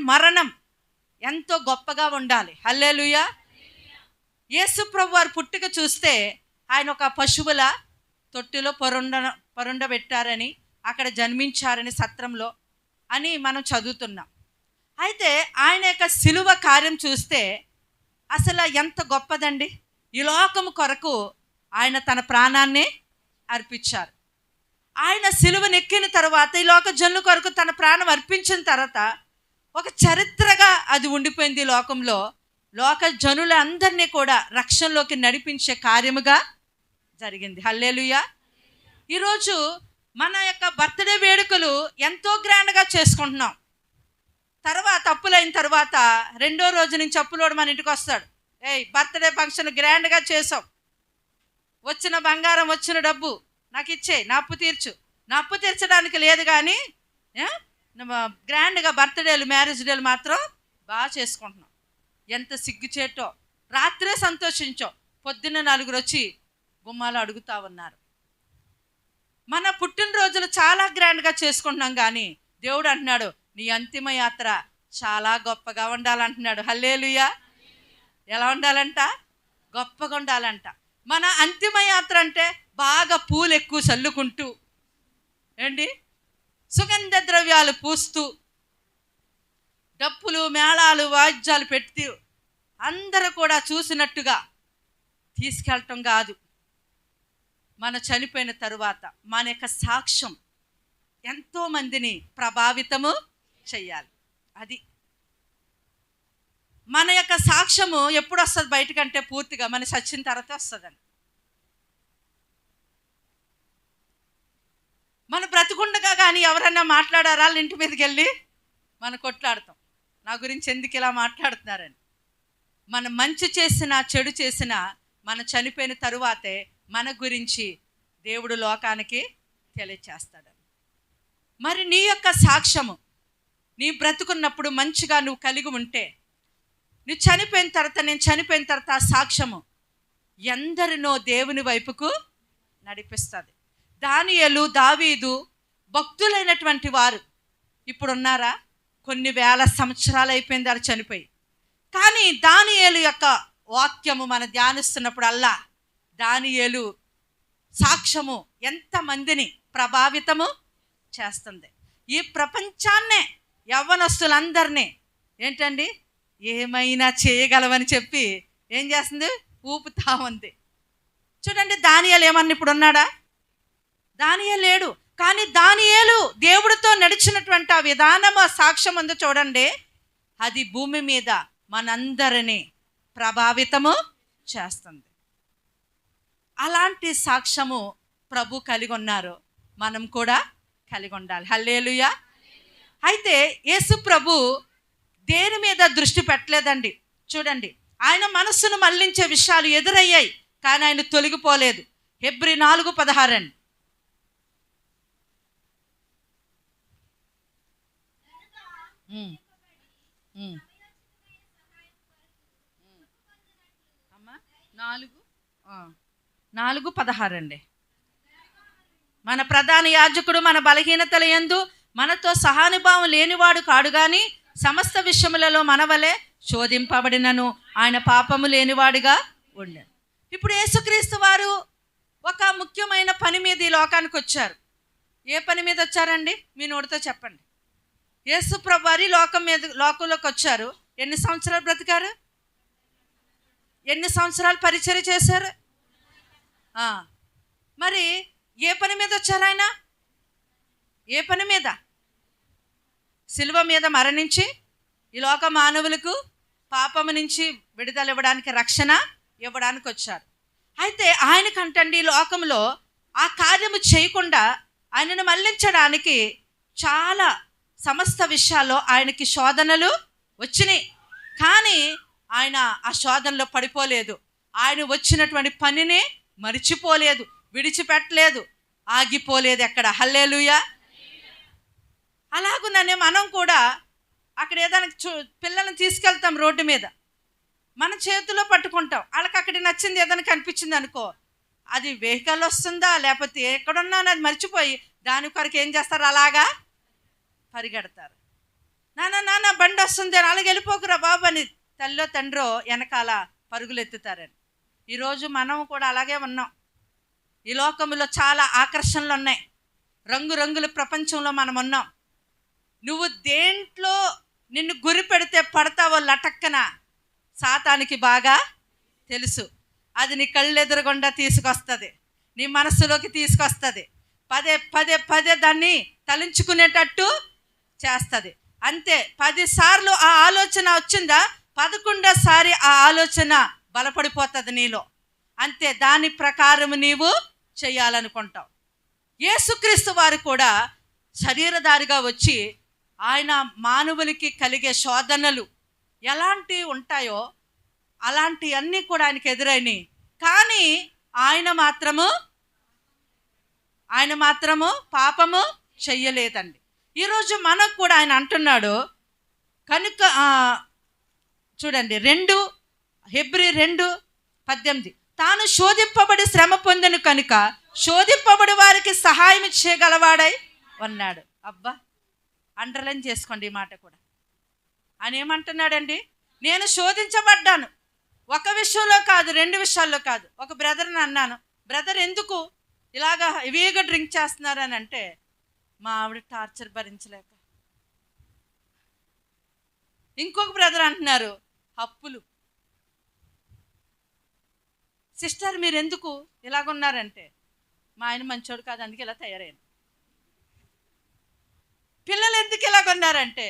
మరణం ఎంతో గొప్పగా ఉండాలి. హల్లెలూయా. యేసు ప్రభు వారి పుట్టుక చూస్తే ఆయన ఒక పశువుల తొట్టిలో పరుండబెట్టారని, అక్కడ జన్మించారని సత్రంలో అని మనం చదువుతున్నాం. అయితే ఆయన యొక్క సిలువ కార్యం చూస్తే అసలు ఎంత గొప్పదండి. ఈ లోకము కొరకు ఆయన తన ప్రాణాన్ని అర్పించారు. ఆయన సిలువనెక్కిన తర్వాత ఈ లోక జనుల కొరకు తన ప్రాణం అర్పించిన తర్వాత ఒక చరిత్రగా అది ఉండిపోయింది. ఈ లోకంలో లోక జనులందరినీ కూడా రక్షణలోకి నడిపించే కార్యముగా జరిగింది. హల్లెలూయా. ఈరోజు మన యొక్క బర్త్డే వేడుకలు ఎంతో గ్రాండ్గా చేసుకుంటున్నాం. తర్వాత అప్పులైన తర్వాత రెండో రోజు నుంచి అప్పులోడు మన ఇంటికి వస్తాడు. బర్త్డే ఫంక్షన్ గ్రాండ్గా చేసాం, వచ్చిన బంగారం వచ్చిన డబ్బు నాకు ఇచ్చే, నా అప్పు తీర్చు. నా అప్పు తీర్చడానికి లేదు, కానీ గ్రాండ్గా బర్త్డేలు మ్యారేజ్ డేలు మాత్రం బాగా చేసుకుంటున్నాం. ఎంత సిగ్గుచేటో. రాత్రే సంతోషించో, పొద్దున్న నలుగురు వచ్చి గుమ్మాలు అడుగుతా ఉన్నారు. మన పుట్టినరోజులు చాలా గ్రాండ్గా చేసుకుంటున్నాం, కానీ దేవుడు అంటున్నాడు నీ అంతిమ యాత్ర చాలా గొప్పగా ఉండాలంటున్నాడు. హల్లెలూయా. ఎలా ఉండాలంట? గొప్పగా ఉండాలంట. మన అంతిమ యాత్ర అంటే బాగా పూలు ఎక్కువ చల్లుకుంటూ, సుగంధ ద్రవ్యాలు పూస్తూ, డప్పులు మేళాలు వాయిద్యాలు పెట్టి అందరూ కూడా చూసినట్టుగా తీసుకెళ్ళటం కాదు. మన చనిపోయిన తరువాత మన యొక్క సాక్ష్యం ఎంతోమందిని ప్రభావితము చెయ్యాలి. అది మన యొక్క సాక్ష్యము ఎప్పుడు వస్తుంది బయటకంటే పూర్తిగా మన చచ్చిన తర్వాత వస్తుందండి. మన బ్రతికుండగా కానీ ఎవరన్నా మాట్లాడారా వాళ్ళ ఇంటి మీదకి వెళ్ళి మనం కొట్లాడతాం, నా గురించి ఎందుకు ఇలా మాట్లాడుతున్నారని. మనం మంచి చేసినా చెడు చేసినా మన చనిపోయిన తరువాతే మన గురించి దేవుడు లోకానికి తెలియచేస్తాడు. మరి నీ యొక్క సాక్ష్యము నీ బ్రతుకున్నప్పుడు మంచిగా నువ్వు కలిగి ఉంటే, నువ్వు చనిపోయిన తర్వాత, నేను చనిపోయిన తర్వాత ఆ సాక్ష్యము ఎందరినో దేవుని వైపుకు నడిపిస్తుంది. దానియేలు, దావీదు భక్తులైనటువంటి వారు ఇప్పుడున్నారా? కొన్ని వేల సంవత్సరాలు అయిపోయింది వారు చనిపోయి. కానీ దానియేలు యొక్క వాక్యము మనం ధ్యానిస్తున్నప్పుడు అల్లా దానియేలు సాక్ష్యము ఎంతమందిని ప్రభావితము చేస్తుంది. ఈ ప్రపంచాన్నే యవ్వనస్తులందరినీ ఏమైనా చేయగలవని చెప్పి ఏం చేస్తుంది? ఊపుతా ఉంది. చూడండి, దానియేలు ఏమన్నా ఇప్పుడు ఉన్నాడా? దానియేలు లేడు. కానీ దానియేలు దేవుడితో నడిచినటువంటి ఆ విధానం, ఆ సాక్ష్యం ఉందో చూడండి, అది భూమి మీద మనందరినీ ప్రభావితము చేస్తుంది. అలాంటి సాక్ష్యము ప్రభు కలిగి ఉన్నారు, మనం కూడా కలిగి ఉండాలి. హల్లెలూయా. అయితే యేసు ప్రభు దేని మీద దృష్టి పెట్టలేదండి. చూడండి, ఆయన మనస్సును మళ్లించే విషయాలు ఎదురయ్యాయి, కానీ ఆయన తొలగిపోలేదు. హెబ్రీ 4:16 అమ్మా 4:16 మన ప్రధాన యాజకుడు మన బలహీనతల యందు మనతో సహానుభావం లేనివాడు కాడు గాని సమస్త విషయములలో మనవలే శోధింపబడినను ఆయన పాపము లేనివాడిగా ఉండెను. ఇప్పుడు యేసుక్రీస్తు వారు ఒక ముఖ్యమైన పని మీద ఈ లోకానికి వచ్చారు. ఏ పని మీద వచ్చారండి? మీ నోటితో చెప్పండి. యేసు ప్రభు వారి లోకంలోకి వచ్చారు. ఎన్ని సంవత్సరాలు బ్రతికారు? ఎన్ని సంవత్సరాలు పరిచర్య చేశారు? మరి ఏ పని మీద వచ్చారు ఆయన? ఏ పని మీద? సిలువ మీద మరణించి ఈ లోక మానవులకు పాపము నుంచి విడుదల ఇవ్వడానికి, రక్షణ ఇవ్వడానికి వచ్చారు. అయితే ఆయనకంటండి ఈ లోకంలో ఆ కార్యము చేయకుండా ఆయనను మళ్ళించడానికి చాలా సమస్త విషయాల్లో ఆయనకి శోధనలు వచ్చినాయి. కానీ ఆయన ఆ శోధనలో పడిపోలేదు. ఆయన వచ్చినటువంటి పనిని మరిచిపోలేదు, విడిచిపెట్టలేదు, ఆగిపోలేదు ఎక్కడ. హల్లెలూయా. అలాగుననే మనం కూడా అక్కడ ఏదైనా పిల్లల్ని తీసుకెళ్తాం, రోడ్డు మీద మన చేతిలో పట్టుకుంటాం. వాళ్ళకి అక్కడ నచ్చింది ఏదైనా కనిపించింది అనుకో, అది వెహికల్ వస్తుందా లేకపోతే ఎక్కడున్నా అది మర్చిపోయి దాని కొరకు ఏం చేస్తారు? అలాగా పరిగెడతారు. నాన్న బండి వస్తుంది అని అలాగే వెళ్ళిపోకురా బాబు అని తల్లిలో తండ్రో వెనకాల పరుగులు ఎత్తుతారని. ఈరోజు మనం కూడా అలాగే ఉన్నాం. ఈ లోకంలో చాలా ఆకర్షణలు ఉన్నాయి, రంగురంగుల ప్రపంచంలో మనం ఉన్నాం. నువ్వు దేంట్లో నిన్ను గురి పెడితే పడతావో లటక్కన సాతానికి బాగా తెలుసు. అది నీ కళ్ళెదురుగుండా తీసుకొస్తుంది, నీ మనస్సులోకి తీసుకొస్తుంది, పదే పదే పదే దాన్ని తలంచుకునేటట్టు చేస్తుంది. అంతే, 10 సార్లు ఆ ఆలోచన వచ్చిందా 11సారి ఆ ఆలోచన బలపడిపోతుంది నీలో. అంతే, దాని ప్రకారం నీవు చేయాలనుకుంటావు. యేసుక్రీస్తు వారు కూడా శరీరధారిగా వచ్చి ఆయన మానవులకి కలిగే శోధనలు ఎలాంటివి ఉంటాయో అలాంటివన్నీ కూడా ఆయనకి ఎదురైనాయి. కానీ ఆయన మాత్రము పాపము చెయ్యలేదండి. ఈరోజు మనకు కూడా ఆయన అంటున్నాడు కనుక, చూడండి 2 హెబ్రీ 2:18, తాను శోధింపబడి శ్రమ పొందెను కనుక శోధింపబడి వారికి సహాయం చేయగలవాడై ఉన్నాడు. అబ్బా, అండర్లైన్ చేసుకోండి ఈ మాట కూడా. ఆయన ఏమంటున్నాడండి? నేను శోధించబడ్డాను. ఒక విషయంలో కాదు, 2 విషయాల్లో కాదు. ఒక బ్రదర్ని అన్నాను, బ్రదర్ ఎందుకు ఇలాగా హెవీగా డ్రింక్ చేస్తున్నారని అంటే, మా ఆవిడ టార్చర్ భరించలేక. ఇంకొక బ్రదర్ అంటున్నారు, అప్పులు. సిస్టర్ మీరు ఎందుకు ఇలాగున్నారంటే, మా ఆయన మంచోడు కాదు అందుకే ఇలా తయారైన. పిల్లలు ఎందుకు ఇలాగున్నారంటే,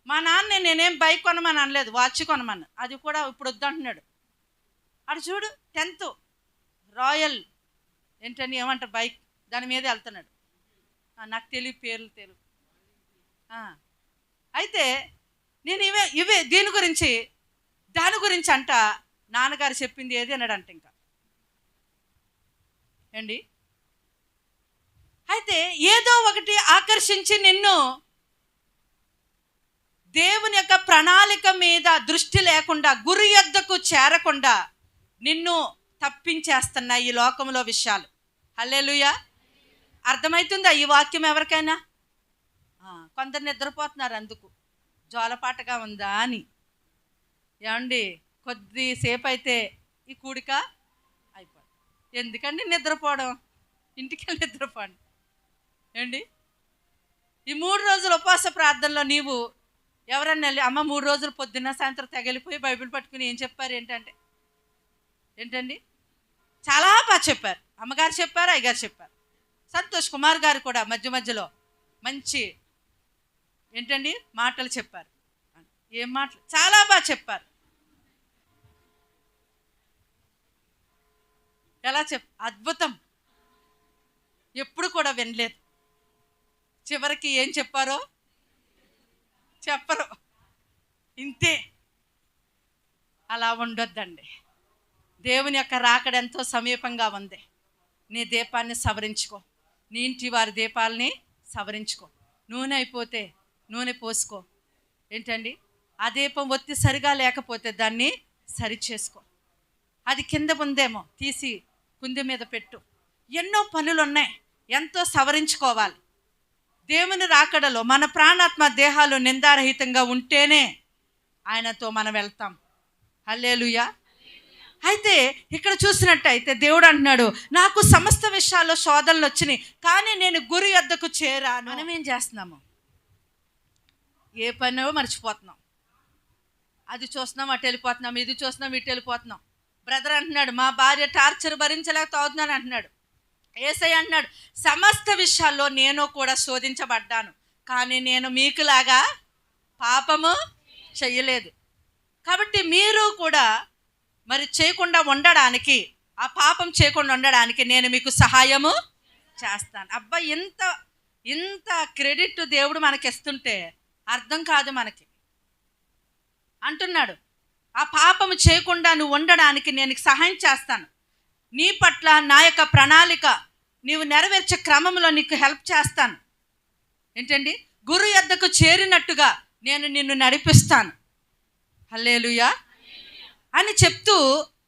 మా నాన్న నేనేం బైక్ కొనమని అనలేదు, వాచ్ కొనమని. అది కూడా ఇప్పుడు వద్దంటున్నాడు. అటు చూడు 10th రాయల్ ఏంటని ఏమంటారు బైక్, దాని మీద వెళ్తున్నాడు. నాకు పేర్లు తెలియదు. అయితే నేను ఇవే దాని గురించి అంట నాన్నగారు చెప్పింది ఏది అన్నాడంట ఇంకా ఏండి. అయితే ఏదో ఒకటి ఆకర్షించి నిన్ను దేవుని యొక్క ప్రణాళిక మీద దృష్టి లేకుండా, గురి యొద్దకు చేరకుండా నిన్ను తప్పించేస్తున్నాయి ఈ లోకంలో విషయాలు. హల్లెలూయా. అర్థమవుతుందా ఈ వాక్యం ఎవరికైనా? కొందరు నిద్రపోతున్నారు, అందుకు జోలపాటగా ఉందా అని. ఏమండి, కొద్దిసేపు అయితే ఈ కూడిక అయిపోయింది. ఎందుకండి నిద్రపోవడం? ఇంటికి వెళ్ళి నిద్రపోండి. ఏండి, ఈ 3 రోజుల ఉపవాస ప్రార్థనలో నీవు ఎవరన్నా వెళ్ళి అమ్మ 3 రోజులు పొద్దున్న సాయంత్రం తగిలిపోయి బైబిల్ పట్టుకుని ఏం చెప్పారు ఏంటండి చాలా బాగా చెప్పారు. అమ్మగారు చెప్పారు, అయ్యగారు చెప్పారు. సంతోష్ కుమార్ గారు కూడా మధ్య మధ్యలో మంచి మాటలు చెప్పారు. ఏం మాటలు, చాలా బాగా చెప్పారు. ఎలా అద్భుతం. ఎప్పుడు కూడా వినలేదు. చివరికి ఏం చెప్పారో చెప్పరు. ఇంతే. అలా ఉండొద్దండి. దేవుని యొక్క రాకడ ఎంతో సమీపంగా ఉంది. నీ దీపాన్ని సవరించుకో, నీ ఇంటి వారి దీపాలని సవరించుకో. నూనె అయిపోతే నూనె పోసుకో. ఆ దీపం ఒత్తి సరిగా లేకపోతే దాన్ని సరిచేసుకో. అది కింద ఉందేమో తీసి కుంది మీద పెట్టు. ఎన్నో పనులు ఉన్నాయి, ఎంతో సవరించుకోవాలి. దేవుని రాకడలో మన ప్రాణాత్మ దేహాలు నిందారహితంగా ఉంటేనే ఆయనతో మనం వెళ్తాం. హల్లెలూయా. అయితే ఇక్కడ చూసినట్టయితే దేవుడు అంటున్నాడు, నాకు సమస్త విషయాల్లో శోధనలు వచ్చినాయి, కానీ నేను గురి వద్దకు చేరాను. మనం ఏం చేస్తున్నాము? ఏ పనో మర్చిపోతున్నాం. అది చూస్తున్నాం, అటు వెళ్ళిపోతున్నాం, ఇది చూస్తున్నాం, ఇటు వెళ్ళిపోతున్నాం. బ్రదర్ అంటున్నాడు, మా భార్య టార్చర్ భరించలేక తాగుతున్నాను అంటున్నాడు. యేసయ్య అంటున్నాడు, సమస్త విషయాల్లో నేను కూడా శోధించబడ్డాను, కానీ నేను మీకులాగా పాపము చెయ్యలేదు. కాబట్టి మీరు కూడా మరి చేయకుండా ఉండడానికి, ఆ పాపం చేయకుండా ఉండడానికి నేను మీకు సహాయము చేస్తాను. అబ్బా, ఇంత క్రెడిట్ దేవుడు మనకి ఇస్తుంటే అర్థం కాదు మనకి. అంటున్నాడు, ఆ పాపము చేయకుండా నువ్వు ఉండడానికి నేను సహాయం చేస్తాను. నీ పట్ల నా యొక్క ప్రణాళిక నీవు నెరవేర్చే క్రమంలో నీకు హెల్ప్ చేస్తాను. ఏంటండి? గురు యొద్దకు చేరినట్టుగా నేను నిన్ను నడిపిస్తాను. హల్లెలూయా అని చెప్తూ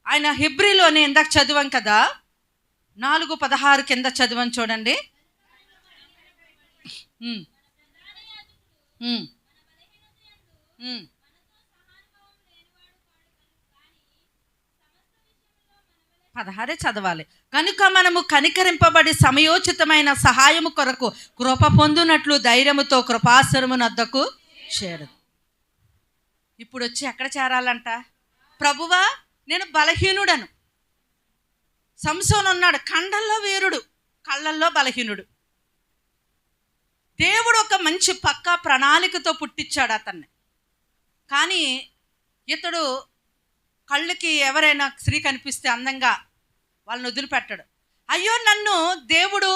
ఆయన హెబ్రీలోనే ఇందాక చదివాం కదా, 4:16 కింద చదివాం చూడండి. పదహారే చదవాలి. కనుక మనము కనికరింపబడి సమయోచితమైన సహాయము కొరకు కృప పొందునట్లు ధైర్యముతో కృపాసనమునొద్దకు చేరదు. ఇప్పుడు వచ్చి ఎక్కడ చేరాలంట? ప్రభువా, నేను బలహీనుడను. సంసోను ఉన్నాడు, కండల్లో వీరుడు, కళ్ళల్లో బలహీనుడు. దేవుడు ఒక మంచి పక్కా ప్రణాళికతో పుట్టించాడు అతన్ని. కానీ ఇతడు కళ్ళకి ఎవరైనా స్త్రీ కనిపిస్తే అందంగా వాళ్ళని వదిలిపెట్టాడు. అయ్యో, నన్ను దేవుడు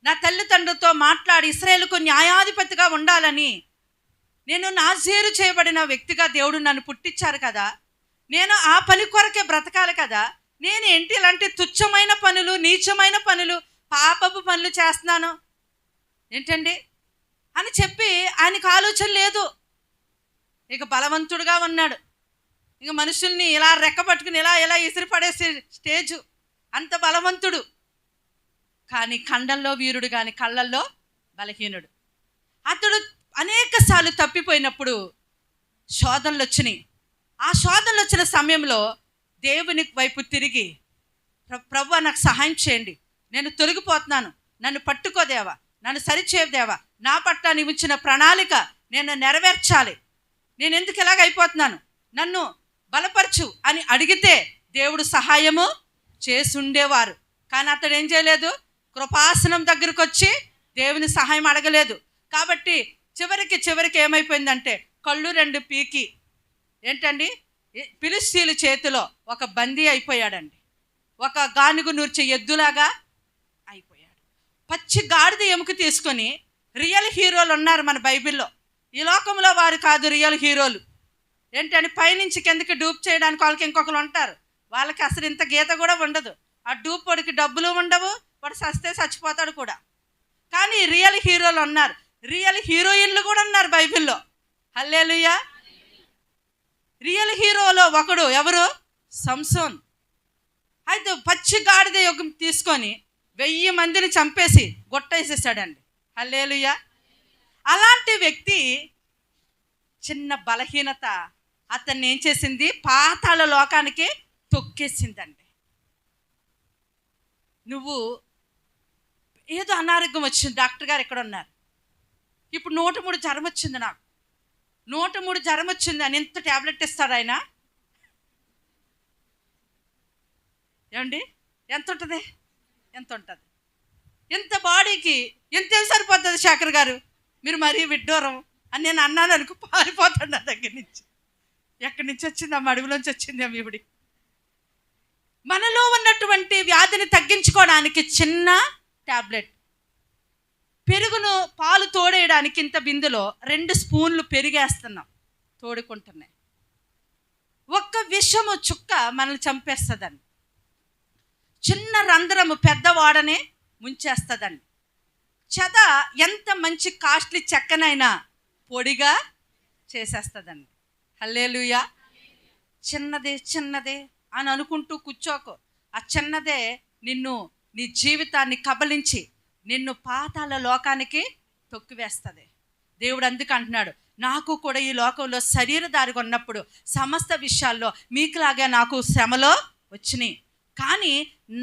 నా తల్లిదండ్రులతో మాట్లాడి ఇశ్రాయేలుకు న్యాయాధిపతిగా ఉండాలని, నేను నాజీరు చేయబడిన వ్యక్తిగా దేవుడు నన్ను పుట్టించారు కదా, నేను ఆ పని కొరకే బ్రతకాలి కదా, నేను ఏంటి ఇలాంటి తుచ్చమైన పనులు, నీచమైన పనులు, పాపపు పనులు చేస్తున్నాను ఏంటండి అని చెప్పి ఆయనకు ఆలోచన లేదు. ఇక బలవంతుడుగా ఉన్నాడు. ఇక మనుషుల్ని ఇలా రెక్క పట్టుకుని ఇలా ఇసిరి పడేసే స్టేజు, అంత బలవంతుడు. కానీ ఖండంలో వీరుడు, కానీ కళ్ళల్లో బలహీనుడు. అతడు అనేక సార్లు తప్పిపోయినప్పుడు శోధనలు వచ్చినాయి. ఆ శోధనలు వచ్చిన సమయంలో దేవుని వైపు తిరిగి, ప్రభువా నాకు సహాయం చేయండి, నేను తొలగిపోతున్నాను, నన్ను పట్టుకోదేవా, నన్ను సరిచేయదేవా, నా పట్ల నీవు ఇచ్చిన ప్రణాళిక నేను నెరవేర్చాలి, నేను ఎందుకు ఇలాగ అయిపోతున్నాను, నన్ను బలపరచు అని అడిగితే దేవుడు సహాయము చేసి ఉండేవారు. కానీ అతడు ఏం చేయలేదు? కృపాసనం దగ్గరకు వచ్చి దేవుని సహాయం అడగలేదు. కాబట్టి చివరికి ఏమైపోయిందంటే కళ్ళు 2 పీకి ఏంటండి ఫిలిష్తీయుల చేతిలో ఒక బందీ అయిపోయాడండి. ఒక గానుగు నూర్చే ఎద్దులాగా అయిపోయాడు. పచ్చి గాడిద ఎముక తీసుకొని, రియల్ హీరోలు ఉన్నారు మన బైబిల్లో, ఈ లోకంలో వారు కాదు రియల్ హీరోలు. ఏంటంటే పైనుంచి కిందకి డూప్ చేయడానికి వాళ్ళకి ఇంకొకరు ఉంటారు, వాళ్ళకి అసలు ఇంత గీత కూడా ఉండదు. ఆ డూప్ వాడికి డబ్బులు ఉండవు, వాడు సస్తే చచ్చిపోతాడు కూడా. కానీ రియల్ హీరోలు ఉన్నారు, రియల్ హీరోయిన్లు కూడా ఉన్నారు బైబిల్లో. హల్లెలూయా. రియల్ హీరోలో ఒకడు ఎవరు? సంసోన్. అయితే పచ్చి గాడిద యుగం తీసుకొని 1000 మందిని చంపేసి గొట్టేసేసాడండి. హల్లెలూయా. అలాంటి వ్యక్తి చిన్న బలహీనత అతన్ని ఏం చేసింది? పాతాళ లోకానికి తొక్కేసిందండి. నువ్వు ఏదో అనారోగ్యం వచ్చింది, డాక్టర్ గారు ఎక్కడ ఉన్నారు, ఇప్పుడు 103 జ్వరం వచ్చింది, నాకు 103 జ్వరం వచ్చింది అని ఎంత ట్యాబ్లెట్ ఇస్తాడు ఆయన? ఏమండి, ఎంత ఉంటుంది? ఎంత బాడీకి ఎంత సరిపోతుంది? శేఖర్ గారు మీరు మరీ విడ్డూరం అని నేను అన్నాను అనుకో, పారిపోతాడు నా దగ్గర నుంచి. ఎక్కడి నుంచి వచ్చింది? అమ్మ అడుగులోంచి వచ్చింది అమ్మ ఇవిడి. మనలో ఉన్నటువంటి వ్యాధిని తగ్గించుకోవడానికి చిన్న ట్యాబ్లెట్, పెరుగును పాలు తోడేయడానికి ఇంత బిందులో 2 స్పూన్లు పెరిగేస్తున్నాం, తోడుకుంటున్నాయి. ఒక్క విషము చుక్క మనల్ని చంపేస్తుందండి. చిన్న రంధ్రము పెద్దవాడనే ముంచేస్తుందండి. చెద ఎంత మంచి కాస్ట్లీ చెక్కనైనా పొడిగా చేసేస్తుందండి. హల్లెలూయా. చిన్నదే అని అనుకుంటూ కూర్చోకు. ఆ చిన్నదే నీ జీవితాన్ని కబలించి నిన్ను పాతాళ లోకానికి తొక్కివేస్తుంది. దేవుడు అందుకు అంటున్నాడు, నాకు కూడా ఈ లోకంలో శరీరధారిగా ఉన్నప్పుడు సమస్త విషయాల్లో మీకులాగా నాకు శ్రమలో వచ్చినాయి. కానీ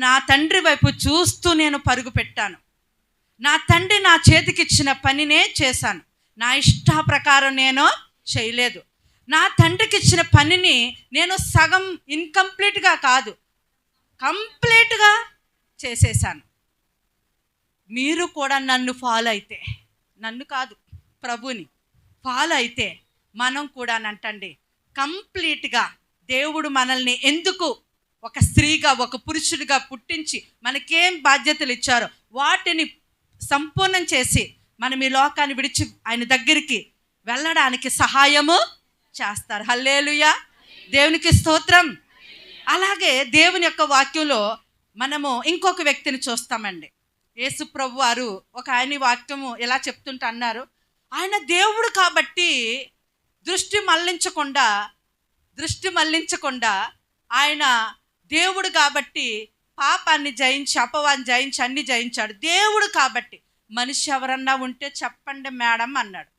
నా తండ్రి వైపు చూస్తూ నేను పరుగు పెట్టాను. నా తండ్రి నా చేతికిచ్చిన పనినే చేశాను. నా ఇష్ట ప్రకారం నేను చేయలేదు. నా తండ్రికి ఇచ్చిన పనిని నేను సగం ఇన్కంప్లీట్గా కాదు, కంప్లీట్గా చేసేసాను. మీరు కూడా నన్ను ఫాలో అయితే, నన్ను కాదు ప్రభుని ఫాలో అయితే మనం కూడా నంటండి కంప్లీట్గా దేవుడు మనల్ని ఎందుకు ఒక స్త్రీగా ఒక పురుషుడిగా పుట్టించి మనకేం బాధ్యతలు ఇచ్చారో వాటిని సంపూర్ణం చేసి మనం ఈ లోకాన్ని విడిచి ఆయన దగ్గరికి వెళ్ళడానికి సహాయము చేస్తారు. హల్లెలూయా, దేవునికి స్తోత్రం. అలాగే దేవుని యొక్క వాక్యంలో మనము ఇంకొక వ్యక్తిని చూస్తామండి. యేసు ప్రభు వారు ఒక ఆయన వాక్యము ఎలా చెప్తుంటే అన్నారు, ఆయన దేవుడు కాబట్టి దృష్టి మళ్లించకుండా ఆయన దేవుడు కాబట్టి పాపాన్ని జయించి అపవాన్ని జయించి అన్ని జయించాడు. దేవుడు కాబట్టి మనిషి ఎవరన్నా ఉంటే చెప్పండి మేడం అన్నాడు.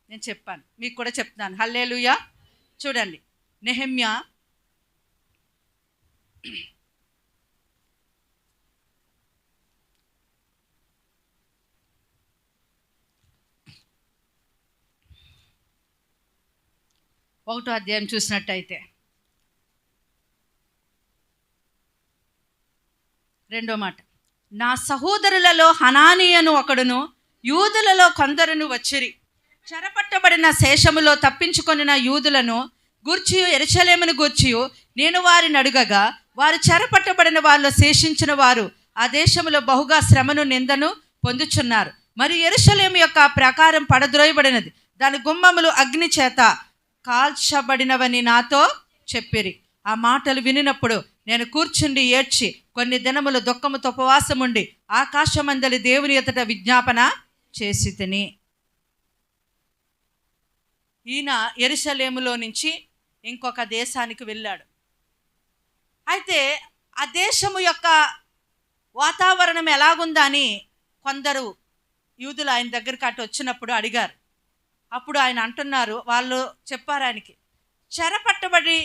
నేను చెప్పాను, మీకు కూడా చెప్తున్నాను. హల్లెలూయా. చూడండి, నెహెమ్యా 1వ అధ్యాయం చూసినట్టయితే 2వ మాట, నా సహోదరులలో హనానీయను ఒకడును యూదులలో కొందరును వచ్చిరి. చెరపట్టబడిన శేషములో తప్పించుకొనిన యూదులను గూర్చియు యెరూషలేమును గూర్చియు నేను వారిని అడుగగా, వారు చెరపట్టబడిన వారిలో శేషించిన వారు ఆ దేశంలో బహుగా శ్రమను నిందను పొందుచున్నారు. మరి యెరూషలేము యొక్క ప్రకారం పడద్రోయబడినది, దాని గుమ్మములు అగ్ని చేత కాల్చబడినవని నాతో చెప్పిరి. ఆ మాటలు వినినప్పుడు నేను కూర్చుండి ఏడ్చి కొన్ని దినములు దుఃఖముతో ఉపవాసముండి ఆకాశమందలి దేవుని ఎదుట విజ్ఞాపన చేసి తిని. ఈయన యెరూషలేములో నుంచి ఇంకొక దేశానికి వెళ్ళాడు. అయితే ఆ దేశము యొక్క వాతావరణం ఎలాగుందని కొందరు యూదులు ఆయన దగ్గరికి అటు వచ్చినప్పుడు అడిగారు. అప్పుడు ఆయన అంటున్నారు, వాళ్ళు చెప్పారు ఆయనకి, చెరపట్టబడి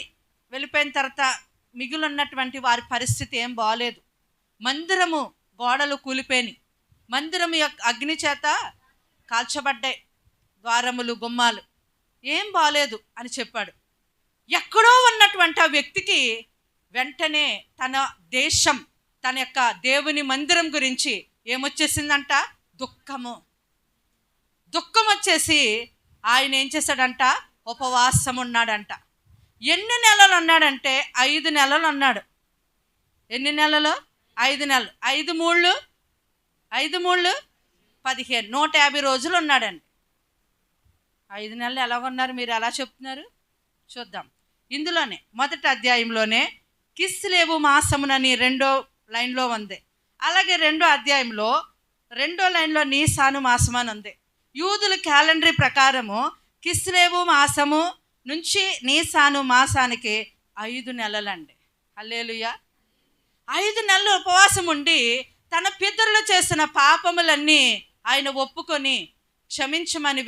వెళ్ళిపోయిన తర్వాత మిగులున్నటువంటి వారి పరిస్థితి ఏం బాగలేదు. మందిరము గోడలు కూలిపోయినాయి, మందిరము యొక్క అగ్ని చేత కాల్చబడ్డాయి, ద్వారములు గుమ్మాలు ఏం బాగలేదు అని చెప్పాడు. ఎక్కడో ఉన్నటువంటి ఆ వ్యక్తికి వెంటనే తన దేశం, తన యొక్క దేవుని మందిరం గురించి ఏమొచ్చేసిందంట, దుఃఖం వచ్చేసి ఆయన ఏం చేశాడంట, ఉపవాసం ఉన్నాడంట. ఎన్ని నెలలు అన్నాడంటే 5 నెలలు అన్నాడు. ఎన్ని నెలలు? 5 నెలలు. 5 3 15 150 రోజులు ఉన్నాడండి. 5 నెలలు ఎలా ఉన్నారు, మీరు ఎలా చెప్తున్నారు చూద్దాం. ఇందులోనే 1వ అధ్యాయంలోనే కిస్లేవు మాసమునని 2వ లైన్లో ఉంది. అలాగే 2వ అధ్యాయంలో 2వ లైన్లో నీసాను మాసం అని ఉంది. యూదుల క్యాలెండర్ ప్రకారము కిస్లేవు మాసము నుంచి నీసాను మాసానికి 5 నెలలండి. హల్లెలూయా. 5 నెలలు ఉపవాసం ఉండి తన పితరులు చేసిన పాపములన్నీ ఆయన ఒప్పుకొని క్షమించమని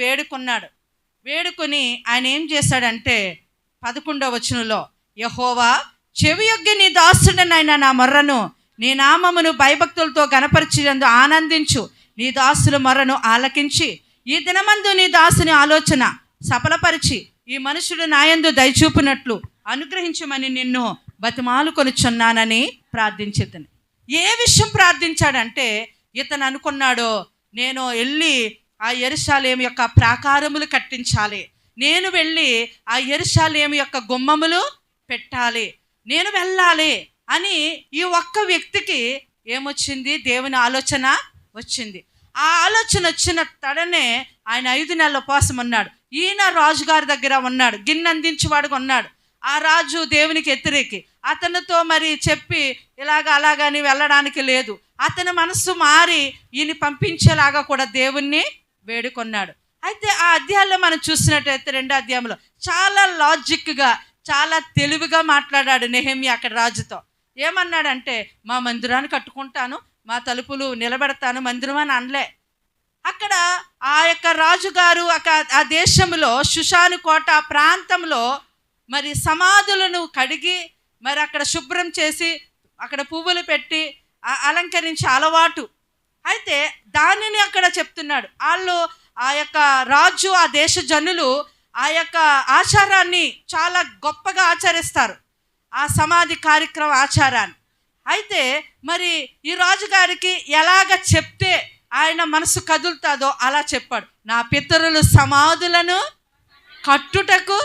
వేడుకొని ఆయన ఏం చేశాడంటే 11వ వచనంలో, యెహోవా చెవియొగ్గి నీ దాసుడనైన నా మొర్రను నీ నామమును భయభక్తులతో గణపరిచినందు ఆనందించు. నీ దాసుల మొర్రను ఆలకించి ఈ దినమందు నీ దాసుని ఆలోచన సఫలపరిచి ఈ మనుషుడు నాయందు దయచూపునట్లు అనుగ్రహించమని నిన్ను బతిమాలుకొనుచున్నానని ప్రార్థించేతను. ఏ విషయం ప్రార్థించాడంటే, ఇతను అనుకున్నాడో, నేను వెళ్ళి ఆ యెరూషలేము యొక్క ప్రాకారములు కట్టించాలి, నేను వెళ్ళి ఆ యెరూషలేము యొక్క గుమ్మములు పెట్టాలి, నేను వెళ్ళాలి అని ఈ ఒక్క వ్యక్తికి ఏమొచ్చింది, దేవుని ఆలోచన వచ్చింది. ఆ ఆలోచన వచ్చిన తడనే ఆయన 5 నెలల ఉపవాసం ఉన్నాడు. ఈయన రాజుగారి దగ్గర ఉన్నాడు, గిన్నెందించేవాడుగా ఉన్నాడు. ఆ రాజు దేవునికి వ్యతిరేకి, అతనితో మరి చెప్పి అలాగని వెళ్ళడానికి లేదు. అతని మనస్సు మారి ఈయన పంపించేలాగా కూడా దేవుణ్ణి వేడుకొన్నాడు. అయితే ఆ అధ్యాయంలో మనం చూసినట్టయితే 2వ అధ్యాయంలో చాలా లాజిక్గా, చాలా తెలివిగా మాట్లాడాడు నెహెమ్యా అక్కడ రాజుతో. ఏమన్నాడంటే, మా మందిరాన్ని కట్టుకుంటాను, మా తలుపులు నిలబెడతాను, మందిరం అని అనలే. అక్కడ ఆ యొక్క రాజుగారు ఆ దేశంలో షుషాను కోట ప్రాంతంలో మరి సమాధులను కడిగి మరి అక్కడ శుభ్రం చేసి అక్కడ పువ్వులు పెట్టి అలంకరించే అలవాటు. అయితే దానిని అక్కడ చెప్తున్నాడు. వాళ్ళు ఆ యొక్క రాజు, ఆ దేశ జనులు ఆ యొక్క ఆచారాన్ని చాలా గొప్పగా ఆచరిస్తారు, ఆ సమాధి కార్యక్రమం ఆచారాన్ని. అయితే మరి ఈ రాజుగారికి ఎలాగ చెప్తే ఆయన మనసు కదులుతుందో అలా చెప్పాడు. నా పితరులు సమాధులను కట్టుటకు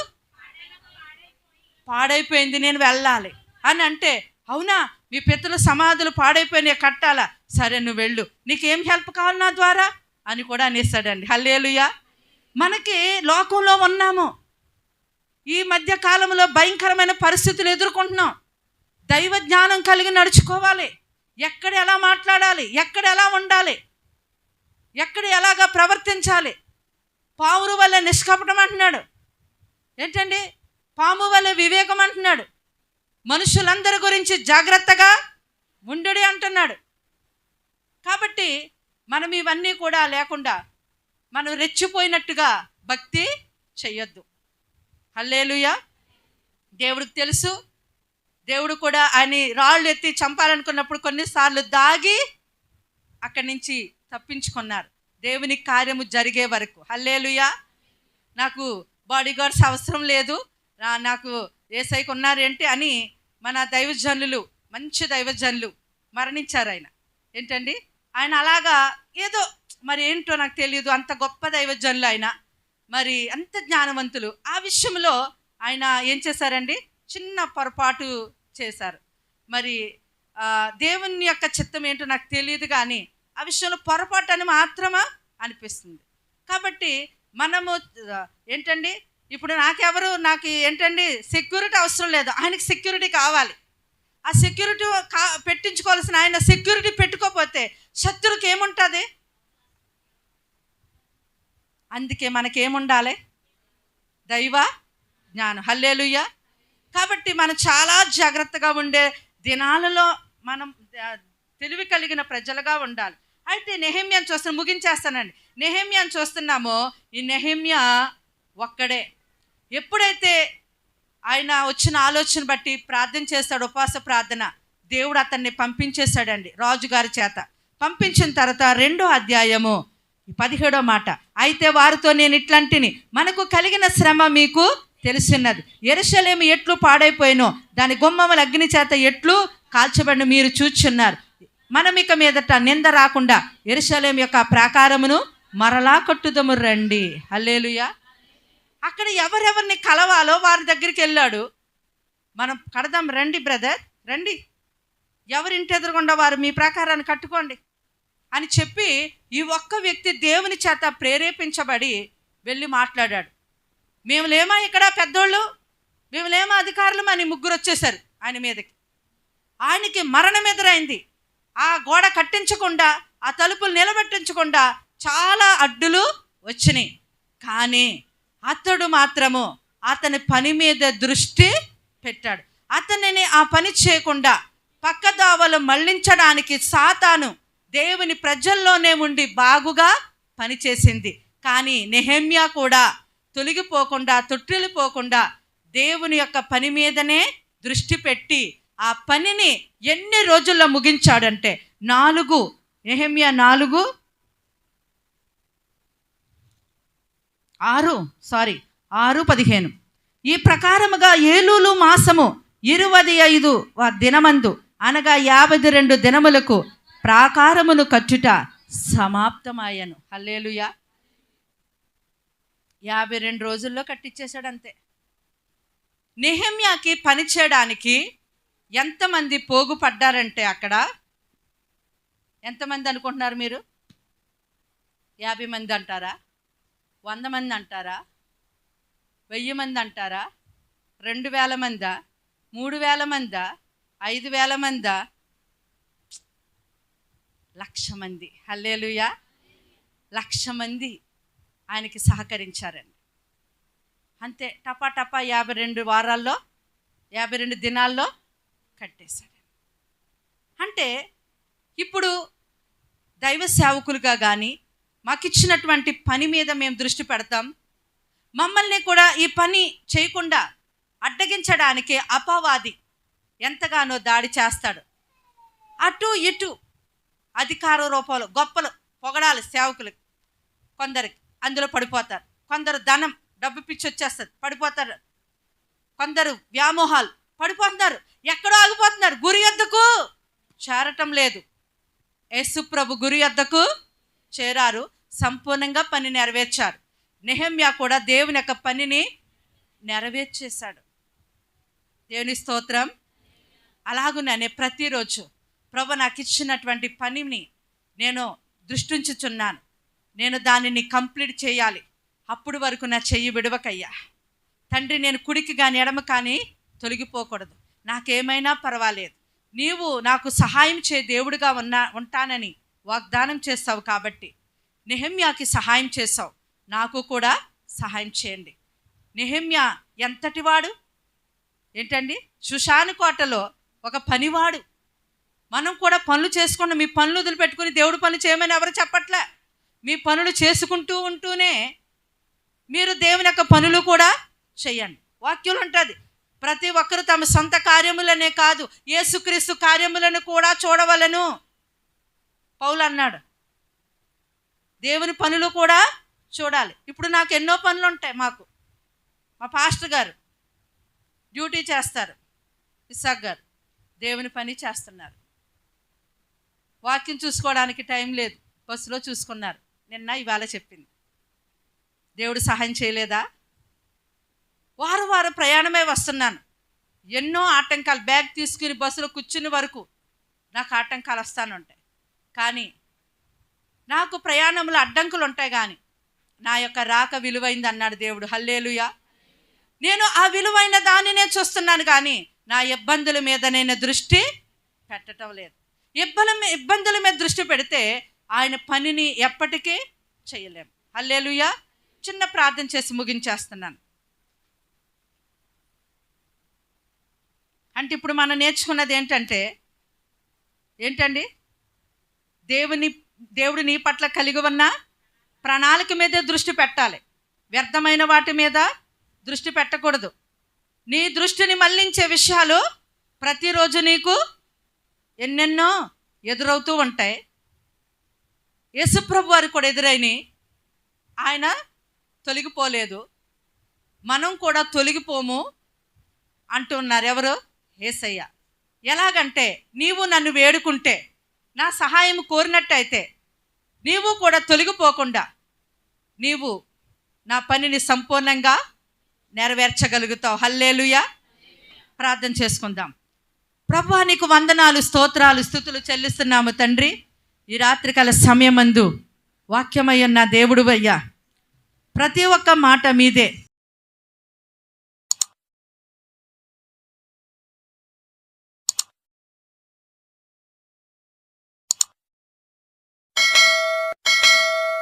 పాడైపోయింది, నేను వెళ్ళాలి అని అంటే, అవునా మీ పితరుల సమాధులు పాడైపోయినాయి, కట్టాలా, సరే నువ్వు వెళ్ళు, నీకేం హెల్ప్ కావాలి నా ద్వారా అని కూడా అనేసాడండి. హల్లెలూయా. మనకి లోకంలో ఉన్నాము, ఈ మధ్య కాలంలో భయంకరమైన పరిస్థితులు ఎదుర్కొంటున్నాం. దైవ జ్ఞానం కలిగి నడుచుకోవాలి. ఎక్కడ ఎలా మాట్లాడాలి, ఎక్కడ ఎలా ఉండాలి, ఎక్కడ ఎలాగా ప్రవర్తించాలి. పావురు వల్లే నిష్కపటం అంటున్నాడు. ఏంటండి, పాము వల్లే వివేకం అంటున్నాడు. మనుషులందరి గురించి జాగ్రత్తగా ఉండుడి అంటున్నాడు. కాబట్టి మనం ఇవన్నీ కూడా లేకుండా మనం రెచ్చిపోయినట్టుగా భక్తి చెయ్యొద్దు. హల్లెలూయా. దేవుడికి తెలుసు, దేవుడు కూడా ఆయన రాళ్ళు ఎత్తి చంపాలనుకున్నప్పుడు కొన్నిసార్లు దాగి అక్కడి నుంచి తప్పించుకున్నారు, దేవుని కార్యము జరిగే వరకు. హల్లెలూయా. నాకు బాడీ గార్డ్స్ అవసరం లేదు, నాకు యేసయ్యకు ఉన్నారేంటి అని మన దైవజనులు, మంచి దైవజనులు మరణించారు. ఆయన ఏంటండి, ఆయన అలాగా ఏదో మరి ఏంటో నాకు తెలియదు, అంత గొప్ప దైవజనులు ఆయన, మరి అంత జ్ఞానవంతులు. ఆ విషయంలో ఆయన ఏం చేశారండి, చిన్న పొరపాటు చేశారు. మరి దేవుని యొక్క చిత్తం ఏంటో నాకు తెలియదు, కానీ ఆ విషయంలో పొరపాటు అని మాత్రమే అనిపిస్తుంది. కాబట్టి మనము ఏంటండి, ఇప్పుడు నాకు ఏంటండి సెక్యూరిటీ అవసరం లేదు, ఆయనకి సెక్యూరిటీ కావాలి. ఆ సెక్యూరిటీ పెట్టించుకోవాల్సిన ఆయన సెక్యూరిటీ పెట్టుకోకపోతే శత్రువుకి ఏముంటుంది? అందుకే మనకేముండాలి? దైవ జ్ఞానం. హల్లెలూయా. కాబట్టి మనం చాలా జాగ్రత్తగా ఉండే దినాలలో మనం తెలివి కలిగిన ప్రజలుగా ఉండాలి. అయితే నెహెమ్యాను చూస్తున్నాం, ముగించేస్తానండి. నెహెమ్యాను చూస్తున్నామో, ఈ నెహెమ్యా ఒక్కడే ఎప్పుడైతే ఆయన వచ్చిన ఆలోచన బట్టి ప్రార్థన చేస్తాడు, ఉపవాస ప్రార్థన, దేవుడు అతన్ని పంపించేశాడండి రాజుగారి చేత. పంపించిన తర్వాత 2వ అధ్యాయము 17వ మాట, అయితే వారితో నేను ఇట్లాంటిని, మనకు కలిగిన శ్రమ మీకు తెలిసినది, యెరూషలేము ఎట్లు పాడైపోయినో దాని గుమ్మములు అగ్ని చేత ఎట్లు కాల్చబడిన మీరు చూచున్నారు. మనం ఇక మీదట నింద రాకుండా యెరూషలేము యొక్క ప్రాకారమును మరలా కట్టుదము రండి. హల్లెలూయా. అక్కడ ఎవరెవరిని కలవాలో వారి దగ్గరికి వెళ్ళాడు. మనం కడదాం రండి బ్రదర్, రండి, ఎవరింటి ఎదురుగుండా వారు మీ ప్రాకారాన్ని కట్టుకోండి అని చెప్పి ఈ ఒక్క వ్యక్తి దేవుని చేత ప్రేరేపించబడి వెళ్ళి మాట్లాడాడు. మేము లేమా ఇక్కడ పెద్దోళ్ళు, మేము లేమా అధికారులు అని ముగ్గురు వచ్చేసారు ఆయన మీదకి. ఆయనకి మరణం ఎదురైంది. ఆ గోడ కట్టించకుండా, ఆ తలుపులు నిలబెట్టించకుండా చాలా అడ్డులు వచ్చినాయి. కానీ అతడు మాత్రము అతని పని మీద దృష్టి పెట్టాడు. అతనిని ఆ పని చేయకుండా పక్కదావలు మళ్లించడానికి సాతాను దేవుని ప్రజల్లోనే ఉండి బాగుగా పనిచేసింది. కానీ నెహెమ్యా కూడా తొలగిపోకుండా, తొట్టిల్లిపోకుండా దేవుని యొక్క పని మీదనే దృష్టి పెట్టి ఆ పనిని ఎన్ని రోజుల్లో ముగించాడంటే 6:15 ఈ ప్రకారముగా ఏలూలు మాసము 25 దినమందు అనగా 52 దినములకు ప్రాకారమును కట్టుట సమాప్తమాయను. హల్లెలూయా. 52 రోజుల్లో కట్టించేశాడు అంతే. నెహెమ్యాకి పని చేయడానికి ఎంతమంది పోగు పడ్డారంటే అక్కడ ఎంతమంది అనుకుంటున్నారు మీరు? 50 మంది అంటారా? 100 మంది అంటారా? 1000 మంది అంటారా? 2000 మందా? 3000 మందా? 5000 మందా? 1,00,000 మంది. హల్లెలూయా. 1,00,000 మంది ఆయనకి సహకరించారండి. అంతే, టపా టపా 52 దినాల్లో కట్టేశాడు. అంటే ఇప్పుడు దైవ సేవకులుగా కానీ మాకు ఇచ్చినటువంటి పని మీద మేము దృష్టి పెడతాం. మమ్మల్ని కూడా ఈ పని చేయకుండా అడ్డగించడానికి అపవాది ఎంతగానో దాడి చేస్తాడు. అటు ఇటు అధికార రూపాలు గొప్పలు పొగడాలి సేవకులకి, కొందరికి అందులో పడిపోతారు. కొందరు ధనం డబ్బు పిచ్చి వచ్చేస్తుంది పడిపోతారు. కొందరు వ్యామోహాలు పడిపోతున్నారు, ఎక్కడో ఆగిపోతున్నారు, గురి యొద్దకు చేరటం లేదు. యేసు ప్రభు గురి యొద్దకు చేరారు, సంపూర్ణంగా పని నెరవేర్చారు. నెహెమ్యా కూడా దేవుని యొక్క పనిని నెరవేర్చేశాడు. దేవుని స్తోత్రం. అలాగుననే ప్రతిరోజు ప్రభు నాకు ఇచ్చినటువంటి పనిని నేను దృష్టించుచున్నాను, నేను దానిని కంప్లీట్ చేయాలి. అప్పుడు వరకు నా చెయ్యి విడవకయ్యా తండ్రి, నేను కుడికి కానీ ఎడమ కానీ తొలగిపోకూడదు. నాకేమైనా పర్వాలేదు, నీవు నాకు సహాయం చే దేవుడిగా ఉంటానని వాగ్దానం చేస్తావు. కాబట్టి నెహెమ్యాకి సహాయం చేసావు, నాకు కూడా సహాయం చేయండి. నెహెమ్యా ఎంతటివాడు ఏంటండి, షుషాను కోటలో ఒక పనివాడు. మనం కూడా పనులు చేసుకున్న, మీ పనులు వదిలిపెట్టుకుని దేవుడు పనులు చేయమని ఎవరు చెప్పట్లే. మీ పనులు చేసుకుంటూ ఉంటూనే మీరు దేవుని యొక్క పనులు కూడా చెయ్యండి. వాక్యం ఉంటుంది, ప్రతి ఒక్కరు తమ సొంత కార్యములనే కాదు యేసుక్రీస్తు కార్యములను కూడా చూడవలెను. పౌలు అన్నాడు, దేవుని పనులు కూడా చూడాలి. ఇప్పుడు నాకు ఎన్నో పనులు ఉంటాయి. మా పాస్టర్ గారు డ్యూటీ చేస్తారు, ఇస్సాక్ గారు దేవుని పని చేస్తున్నారు. వాక్యం చూసుకోవడానికి టైం లేదు, బస్సులో చూసుకున్నారు. నిన్న ఇవాళ చెప్పింది, దేవుడు సహాయం చేయలేదా? వారం ప్రయాణమే వస్తున్నాను, ఎన్నో ఆటంకాలు, బ్యాగ్ తీసుకుని బస్సులో కూర్చుని వరకు నాకు ఆటంకాలు వస్తానుంటాయి. కానీ నాకు ప్రయాణంలో అడ్డంకులు ఉంటాయి, కానీ నా యొక్క రాక విలువైంది అన్నాడు దేవుడు. హల్లెలూయా. నేను ఆ విలువైన దానినే చూస్తున్నాను, కానీ నా ఇబ్బందుల మీద నేను దృష్టి పెట్టడం లేదు. ఇబ్బందుల మీద దృష్టి పెడితే ఆయన పనిని ఎప్పటికీ చేయలేము. హల్లెలూయా. చిన్న ప్రార్థన చేసి ముగించేస్తున్నాను. అంటే ఇప్పుడు మనం నేర్చుకున్నది ఏంటండి, దేవుడు నీ పట్ల కలిగి ఉన్న ప్రణాళిక మీదే దృష్టి పెట్టాలి, వ్యర్థమైన వాటి మీద దృష్టి పెట్టకూడదు. నీ దృష్టిని మళ్లించే విషయాలు ప్రతిరోజు నీకు ఎన్నెన్నో ఎదురవుతూ ఉంటాయి. యేసుప్రభు వారికి కూడా ఎదురైని ఆయన తొలగిపోలేదు, మనం కూడా తొలగిపోము అంటున్నారు. ఎవరు? యేసయ్య. ఎలాగంటే, నీవు నన్ను వేడుకుంటే, నా సహాయం కోరినట్టయితే నీవు కూడా తొలగిపోకుండా నీవు నా పనిని సంపూర్ణంగా నెరవేర్చగలుగుతావు. హల్లెలూయా. ప్రార్థన చేసుకుందాం. ప్రభువా, నీకు వందనాలు, స్తోత్రాలు, స్తుతులు చెల్లిస్తున్నాము తండ్రి. ఈ రాత్రికాల సమయమందు వాక్యమయ్య నా దేవుడు అయ్యా, ప్రతి ఒక్క మాట మీదే